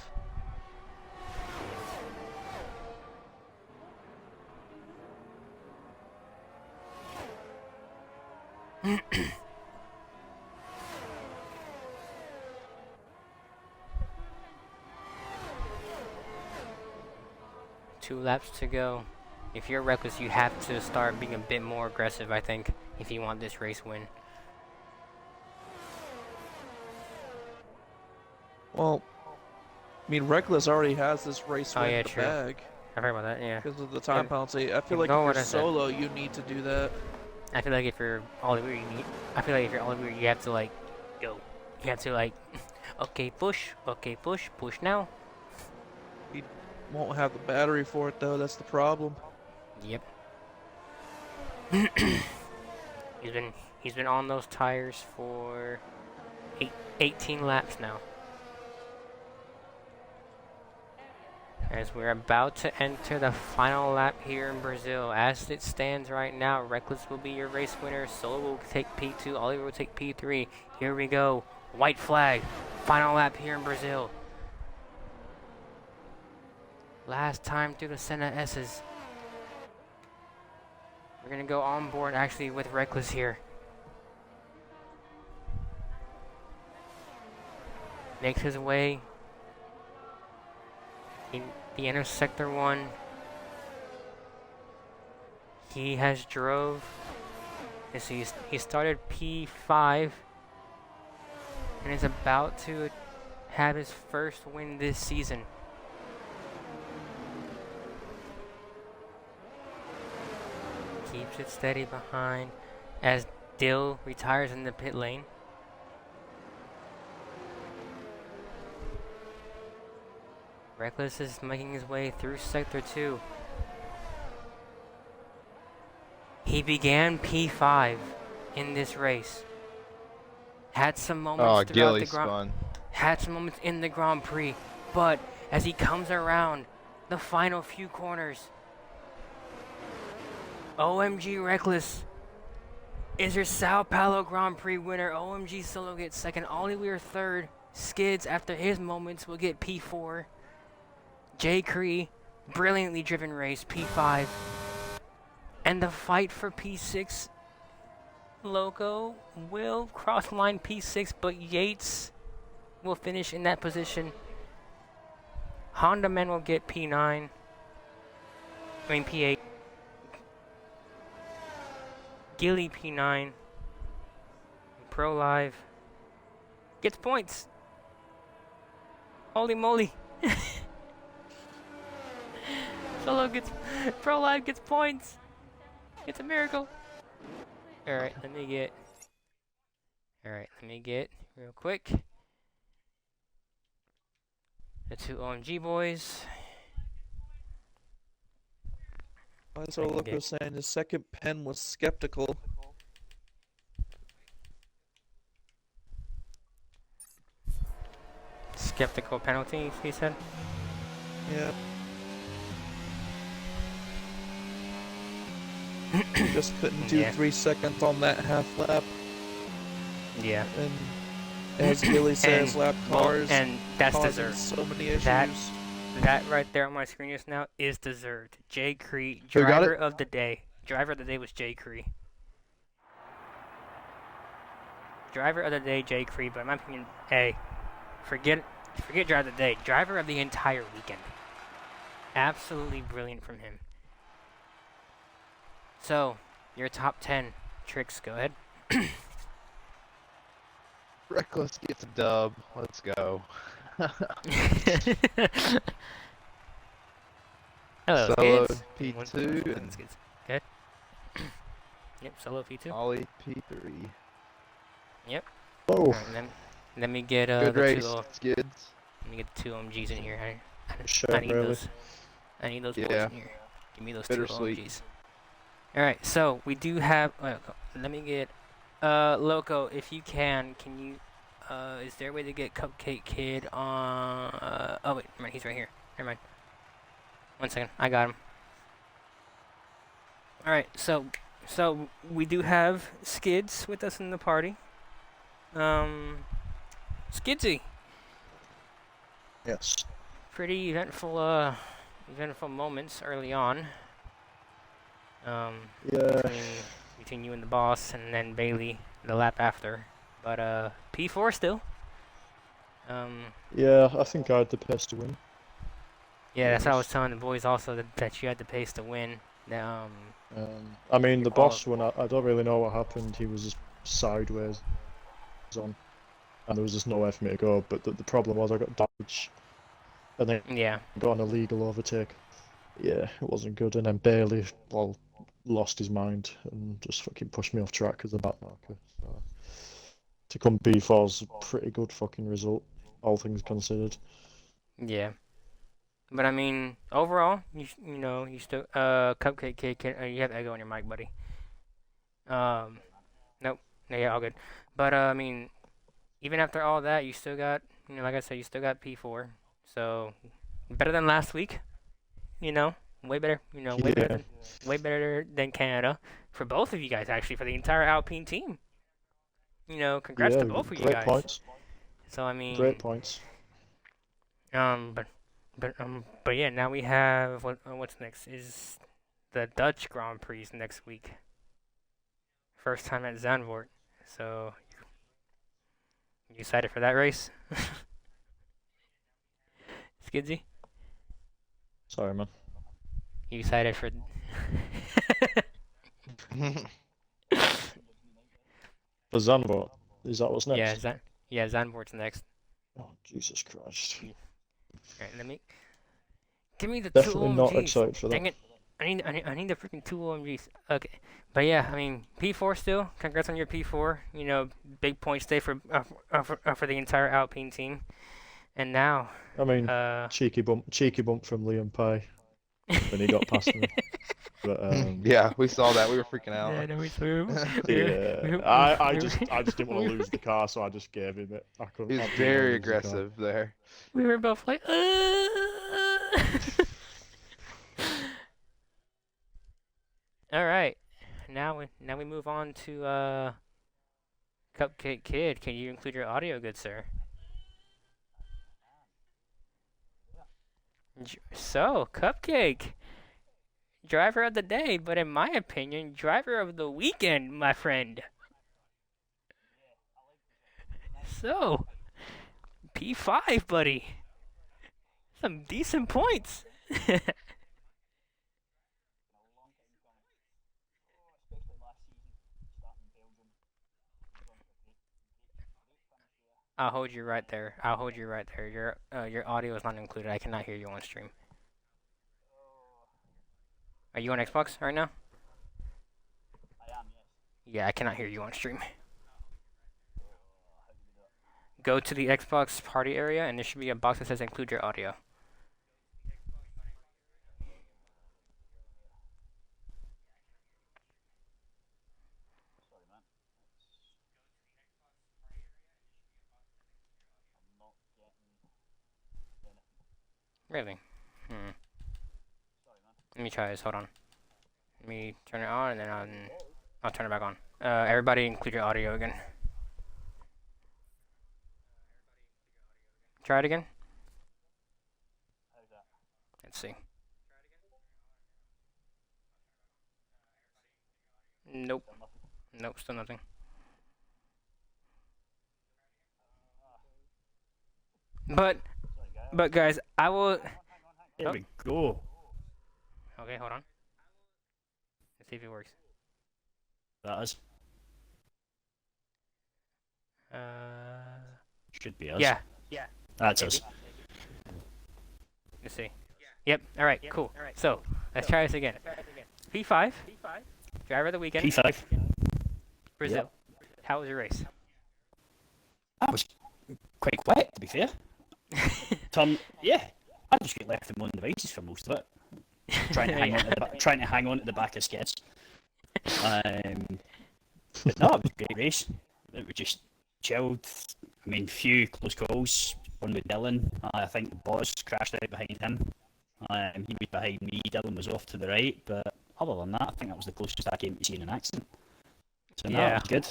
Two laps to go. If you're Reckless, you have to start being a bit more aggressive, I think, if you want this race win. Well, I mean, Reckless already has this race win in the true. bag. I heard about that, yeah. Because of the time penalty. I feel like if Ignore what you're I said. solo, you need to do that. I feel like if you're OMGitsRxles, you have to like go. You have to like, okay, push now. You won't have the battery for it though. That's the problem. Yep. he's been on those tires for 18 laps now. As we're about to enter the final lap here in Brazil. As it stands right now, Reckless will be your race winner. Solo will take P2. OMGitsRxles will take P3. Here we go. White flag. Final lap here in Brazil. Last time through the Senna S's. We're going to go on board actually with Reckless here. Makes his way in the inner sector 1. He has drove. He started P5 and is about to have his first win this season. Keeps it steady behind as Dill retires in the pit lane. Reckless is making his way through Sector 2. He began P5 in this race. Had some moments throughout the Grand Had some moments in the Grand Prix, but as he comes around the final few corners, OMGitsRxles is your Sao Paulo Grand Prix winner. OMGitsSolo gets second. OMGitsOliwier third. Skids, after his moments, will get P4. J. Cree, brilliantly driven race, P5. And the fight for P6, Loco will cross line P6, but Yates will finish in that position. Honda Man will get P9. P8. Gilly P9. Pro Live gets points. Holy moly. Solo gets Pro Live gets points. It's a miracle. Alright, let me get real quick the two OMG boys. So Loco was saying his second pen was skeptical. Skeptical penalties, he said. Yeah. Just couldn't do 3 seconds on that half lap. Yeah. And as Gilly says, lap cars and that's deserved. So many issues. That right there on my screen just now is deserved. J. Cree, driver of the day. Driver of the day was J. Cree. Driver of the day, J. Cree, but in my opinion, hey, forget driver of the day. Driver of the entire weekend. Absolutely brilliant from him. So, your top 10. Trickz, go ahead. Reckless gets a dub. Let's go. Hello, Solo Skids. P2 and Skids. Good. Yep, Solo P2. Ollie P3. Yep. Oh. Right, let me get Good the race, two. Skids. Let me get the two OMGs in here. I need those. I need those boys in here. Give me those two OMGs. All right, so we do have. Let me get Loco. If you can you? Is there a way to get CupCakeKid on? Oh wait, never mind, he's right here. Never mind. 1 second, I got him. All right, so we do have Skids with us in the party. Skidsy. Yes. Pretty eventful moments early on. Yeah. Between you and the boss, and then Bailey the lap after. But P4 still. Yeah, I think I had the pace to win. Yeah, that's what I was telling the boys also, that you had the pace to win. I mean, the boss one, I don't really know what happened. He was just sideways on, and there was just nowhere for me to go. But the problem was I got damaged, and then got an illegal overtake. Yeah, it wasn't good. And then Bailey, lost his mind and just fucking pushed me off track as a back marker. So, to come B4 is a pretty good fucking result, all things considered. Yeah. But I mean, overall, you still CupCakeKid, you have echo on your mic, buddy. Nope. Yeah, all good. But I mean, even after all that, you still got, like I said, you still got P4. So better than last week. Way better. Way better than Canada for both of you guys, actually, for the entire Alpine team. Congrats to both of you guys. Great points. So I mean, great points. But yeah, now we have what's next is the Dutch Grand Prix next week. First time at Zandvoort. So you excited for that race? Skidsy? Sorry, man. You excited for? For Zandvoort, is that what's next? Yeah, Zandvoort's next. Oh, Jesus Christ. Alright, give me the Definitely two not OMGs. excited for that. Dang it. I need the freaking two OMGs. Okay. But yeah, I mean, P4 still. Congrats on your P4. You know, big points day for the entire Alpine team. And now, I mean, cheeky bump from Liam Pye when he got past me. But Yeah, we saw that. We were freaking out. yeah, no, I just didn't want to lose the car, so I just gave him it. I couldn't. He I was didn't wanna very lose the car. aggressive there. we were both like, All right. Now we move on to CupCakeKid. Can you include your audio, good sir? So, Cupcake, driver of the day, but in my opinion, driver of the weekend, my friend. So, P5, buddy. Some decent points. I'll hold you right there. Your audio is not included. I cannot hear you on stream. Are you on Xbox right now? I am, yes. Yeah, I cannot hear you on stream. Go to the Xbox party area, and there should be a box that says include your audio. Really? Let me try this. Hold on. Let me turn it on, and then I'll turn it back on. Everybody include your audio again. Try it again. Let's see. Nope. Nope, still nothing. But guys, I will... There we go. Okay, hold on. Let's see if it works. That is. Should be us. Yeah. That's Maybe. us. Let's see. Yep, alright, cool. So, let's try this again. P5, driver of the weekend, P5. Brazil. Yep. How was your race? That was quite quick, to be fair. Yeah, I just get left in one devices for most of it. Trying to hang on to the back of skids. But no, it was a great race. It was just chilled. I mean, few close calls. One with Dylan. I think the boss crashed out behind him. He was behind me. Dylan was off to the right. But other than that, I think that was the closest I came to seeing an accident. So no, it was good.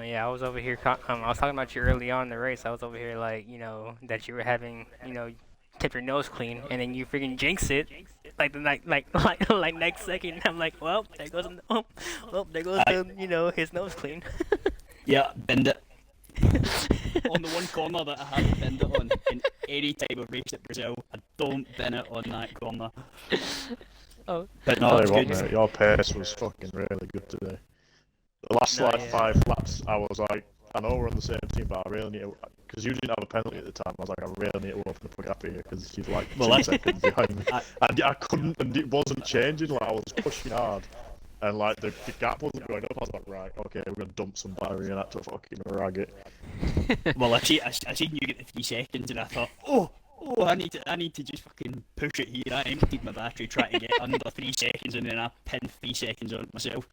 Yeah, I was over here. I was talking about you early on in the race. I was over here like, that you were having, kept your nose clean, and then you freaking jinx it, like next second. I'm like, well, there goes his nose clean. Yeah, bend it. On the one corner that I had to bend it on in any type of race at Brazil, I don't bend it on that corner. Oh. But no, it was good. Mate, your pace was fucking really good today. The last 5 laps, I was like, I know we're on the same team, but I really need to, because you didn't have a penalty at the time. I was like, I really need to open the gap here because you're like 2 seconds behind me. I couldn't, and it wasn't changing. Like I was pushing hard, and like the gap wasn't going up. I was like, right, okay, we're gonna dump some battery and that to fucking rag it. Well, I seen you get the 3 seconds, and I thought, oh, I need to just fucking push it here. I emptied my battery trying to get under 3 seconds, and then I pinned 3 seconds on it myself.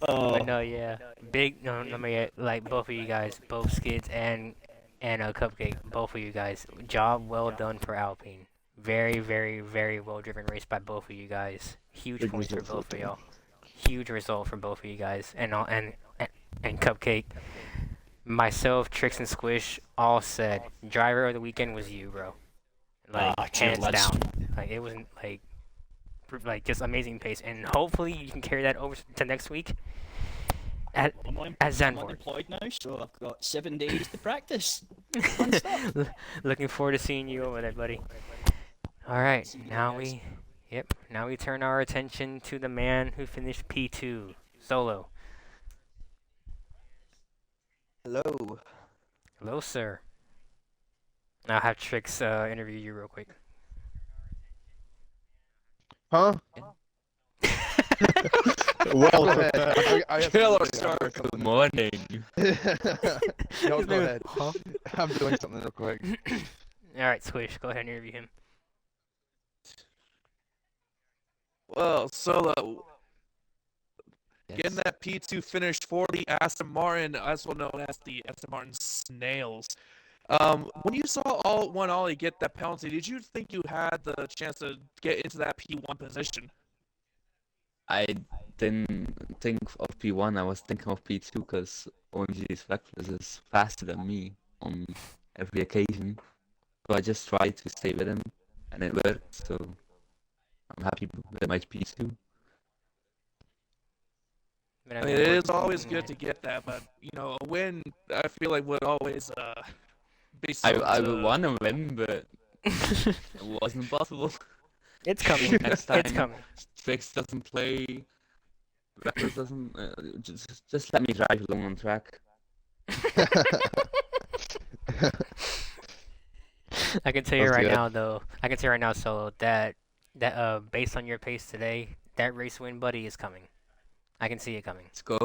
Oh. But no, yeah, like both of you guys, both Skids and Cupcake, both of you guys, job well done for Alpine. Very, very, very well driven race by both of you guys. Huge points for both of y'all. Huge result for both of you guys, and Cupcake. Myself, Trickz, and Squish all said driver of the weekend was you, bro. Like hands down. Like it wasn't like just amazing pace, and hopefully you can carry that over to next week at Zandvoort. I'm unemployed now, so I've got 7 days to practice. Looking forward to seeing you over there, buddy. All right, now we turn our attention to the man who finished P2, Solo. Hello. Hello, sir. I'll have Trickz interview you real quick. Huh? Well Go ahead. prepared. I have Killer something- start. I'm doing Good morning. something. No, His go name is- ahead. Huh? I'm doing something real quick. All right, Squish, go ahead and interview him. Well, Solo, getting Yes. that P2 finish for the Aston Martin, also known as the Aston Martin Snails. When you saw OneOliwier get that penalty, did you think you had the chance to get into that P1 position? I didn't think of P1, I was thinking of P2 because OMGitsRxles is faster than me on every occasion. So I just tried to stay with him and it worked, so I'm happy with my P2. But I mean, it is always good to get that, but you know, a win I feel like would always be I something would to- want to win, but it wasn't possible. It's coming. Next time, It's coming. Trickz doesn't play, Reckless doesn't. Just let me drive along on track. I can tell you Sounds right good. now, though. I can tell you right now, Solo, that based on your pace today, that race win, buddy, is coming. I can see it coming. Let's go.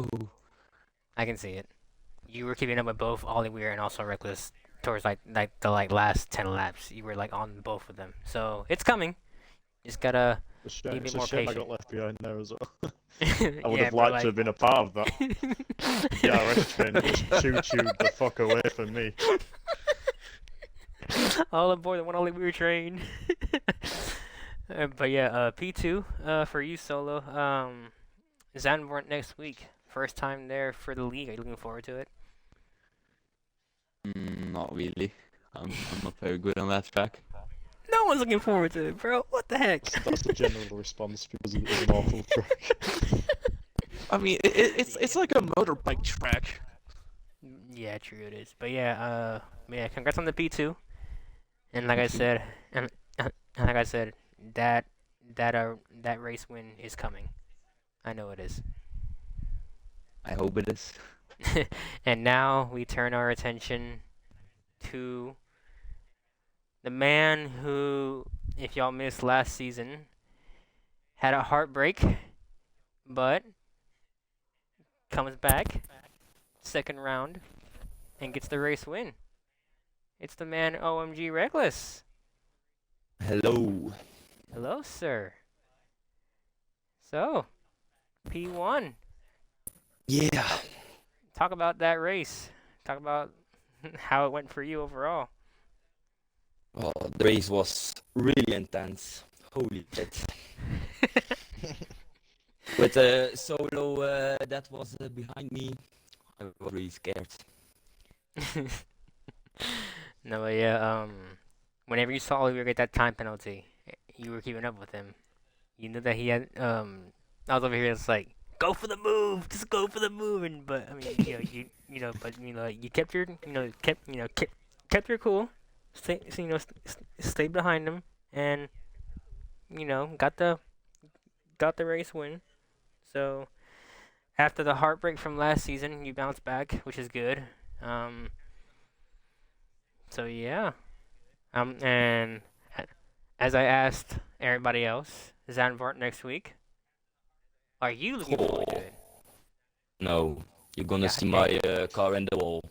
I can see it. You were keeping up with both OMGitsRxles and also Reckless towards the last 10 laps. You were like on both of them, so it's coming. Just gotta It's Need to be a more shame I patient. got left behind there as well. I I would have liked to have been a part of that. Yeah, RS train just choo-chooed the fuck away from me. All aboard the OneOliwier train. But yeah, P2 for you, Solo. Zandvoort next week. First time there for the league. Are you looking forward to it? Not really. I'm not very good on that track. No one's looking forward to it, bro. What the heck? That's the general response because it was an awful track. I mean, it's like a motorbike track. Yeah, true it is. But yeah, congrats on the P2. And like I said, that race win is coming. I know it is. I hope it is. And now we turn our attention to the man who, if y'all missed last season, had a heartbreak, but comes back, second round, and gets the race win. It's the man OMGitsRxles. Hello. Hello, sir. So, P1. Yeah. Talk about that race. Talk about how it went for you overall. Well, the race was really intense. Holy shit. With Solo that was behind me, I was really scared. No, but yeah, whenever you saw Olivier get that time penalty, you were keeping up with him. You knew that he had, I was over here just like, go for the move, just go for the move, and, but, I mean, you kept your, kept your cool, stayed behind him, and, got the race win. So, after the heartbreak from last season, you bounced back, which is good. So yeah, and as I asked everybody else, Zandvoort next week. Are you looking forward to it? No, you're gonna God see dang my it. car in the wall.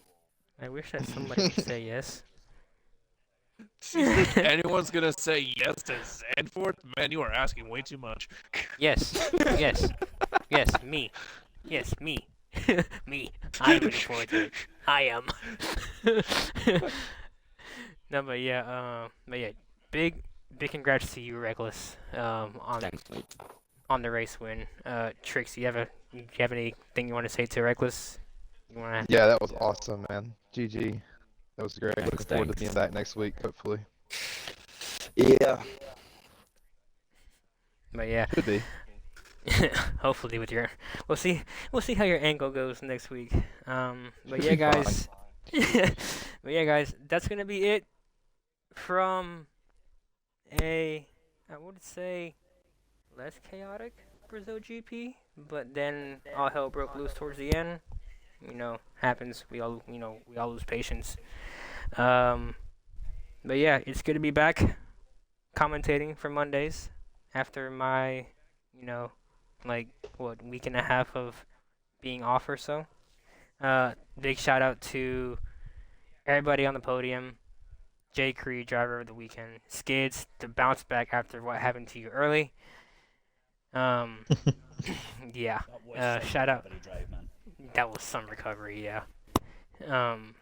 I wish that somebody would say yes. Do you think anyone's gonna say yes to Zandvoort? Man, you are asking way too much. Yes, yes, yes, me, yes, me, me. I'm looking forward to it. I am. No, but yeah, big congrats to you, Reckless, Thanks, mate. on the race win. Trickz, do you have anything you want to say to Reckless? You wanna? Yeah, that was awesome, man. GG. That was great. Thanks, Looking forward to being thanks. back next week, hopefully. Yeah. But yeah, Could be. hopefully with your, we'll see how your ankle goes next week. But yeah, guys, that's gonna be it from I would say less chaotic Brazil GP, but then all hell broke loose towards the end. Happens. We all lose patience. But But yeah, it's good to be back commentating for Mondays after my, like, week and a half of being off or so. Big shout out to everybody on the podium. Jay Creed, driver of the weekend. Skids, to bounce back after what happened to you early. Yeah. Shout out. Drive, man. That was some recovery, yeah. And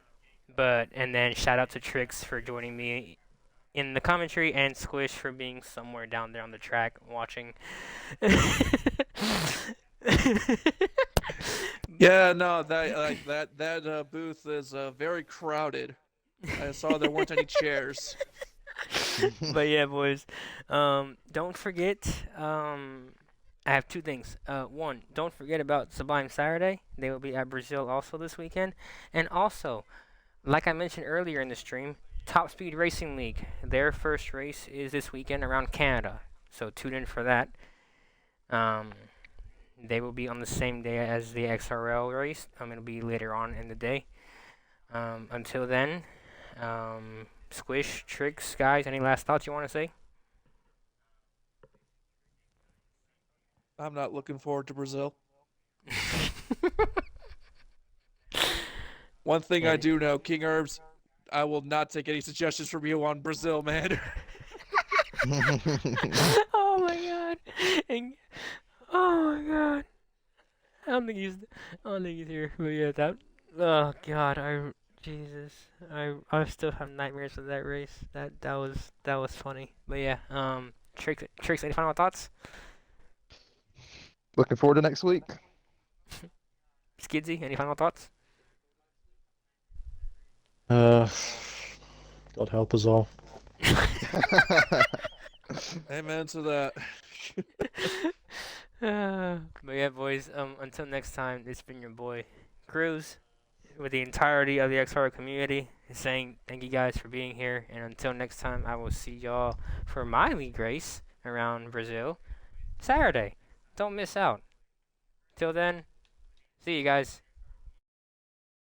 then shout out to Trickz for joining me in the commentary, and Squish for being somewhere down there on the track watching. Yeah, no, that booth is very crowded. I saw there weren't any chairs. But yeah, boys, don't forget. I have two things. One, don't forget about Sublime Saturday. They will be at Brazil also this weekend, and also, like I mentioned earlier in the stream, Top Speed Racing League. Their first race is this weekend around Canada, so tune in for that. They will be on the same day as the XRL race. It'll be later on in the day. Until then, Squish, Trickz, guys, any last thoughts you want to say? I'm not looking forward to Brazil. One thing I do know, King Herbs, I will not take any suggestions from you on Brazil, man. Oh my god. Oh my god. I don't think he's here. But yeah, oh god, Jesus. I still have nightmares of that race. That was funny. But yeah, Trickz, any final thoughts? Looking forward to next week. Skidsy, any final thoughts? God help us all. Amen to that. But yeah, boys, until next time, it's been your boy, Cruz, with the entirety of the XR community, saying thank you guys for being here, and until next time, I will see y'all for my league race around Brazil, Saturday. Don't miss out. Till then, see you guys.